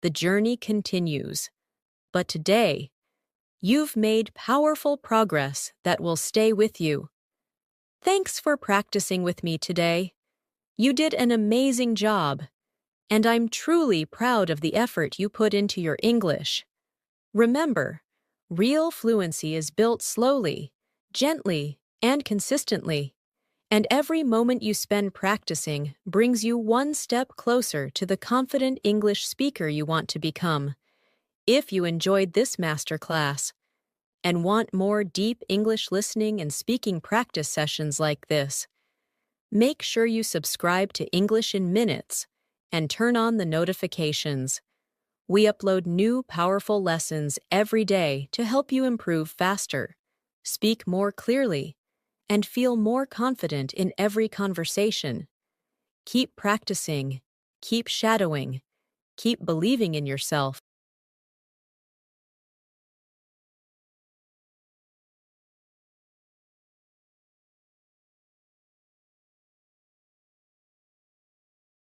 The journey continues. But today, you've made powerful progress that will stay with you. Thanks for practicing with me today. You did an amazing job, and I'm truly proud of the effort you put into your English. Remember, real fluency is built slowly, gently, and consistently, and every moment you spend practicing brings you one step closer to the confident English speaker you want to become. If you enjoyed this masterclass and want more deep English listening and speaking practice sessions like this, make sure you subscribe to English in Minutes and turn on the notifications. We upload new powerful lessons every day to help you improve faster, speak more clearly, and feel more confident in every conversation. Keep practicing, keep shadowing, keep believing in yourself,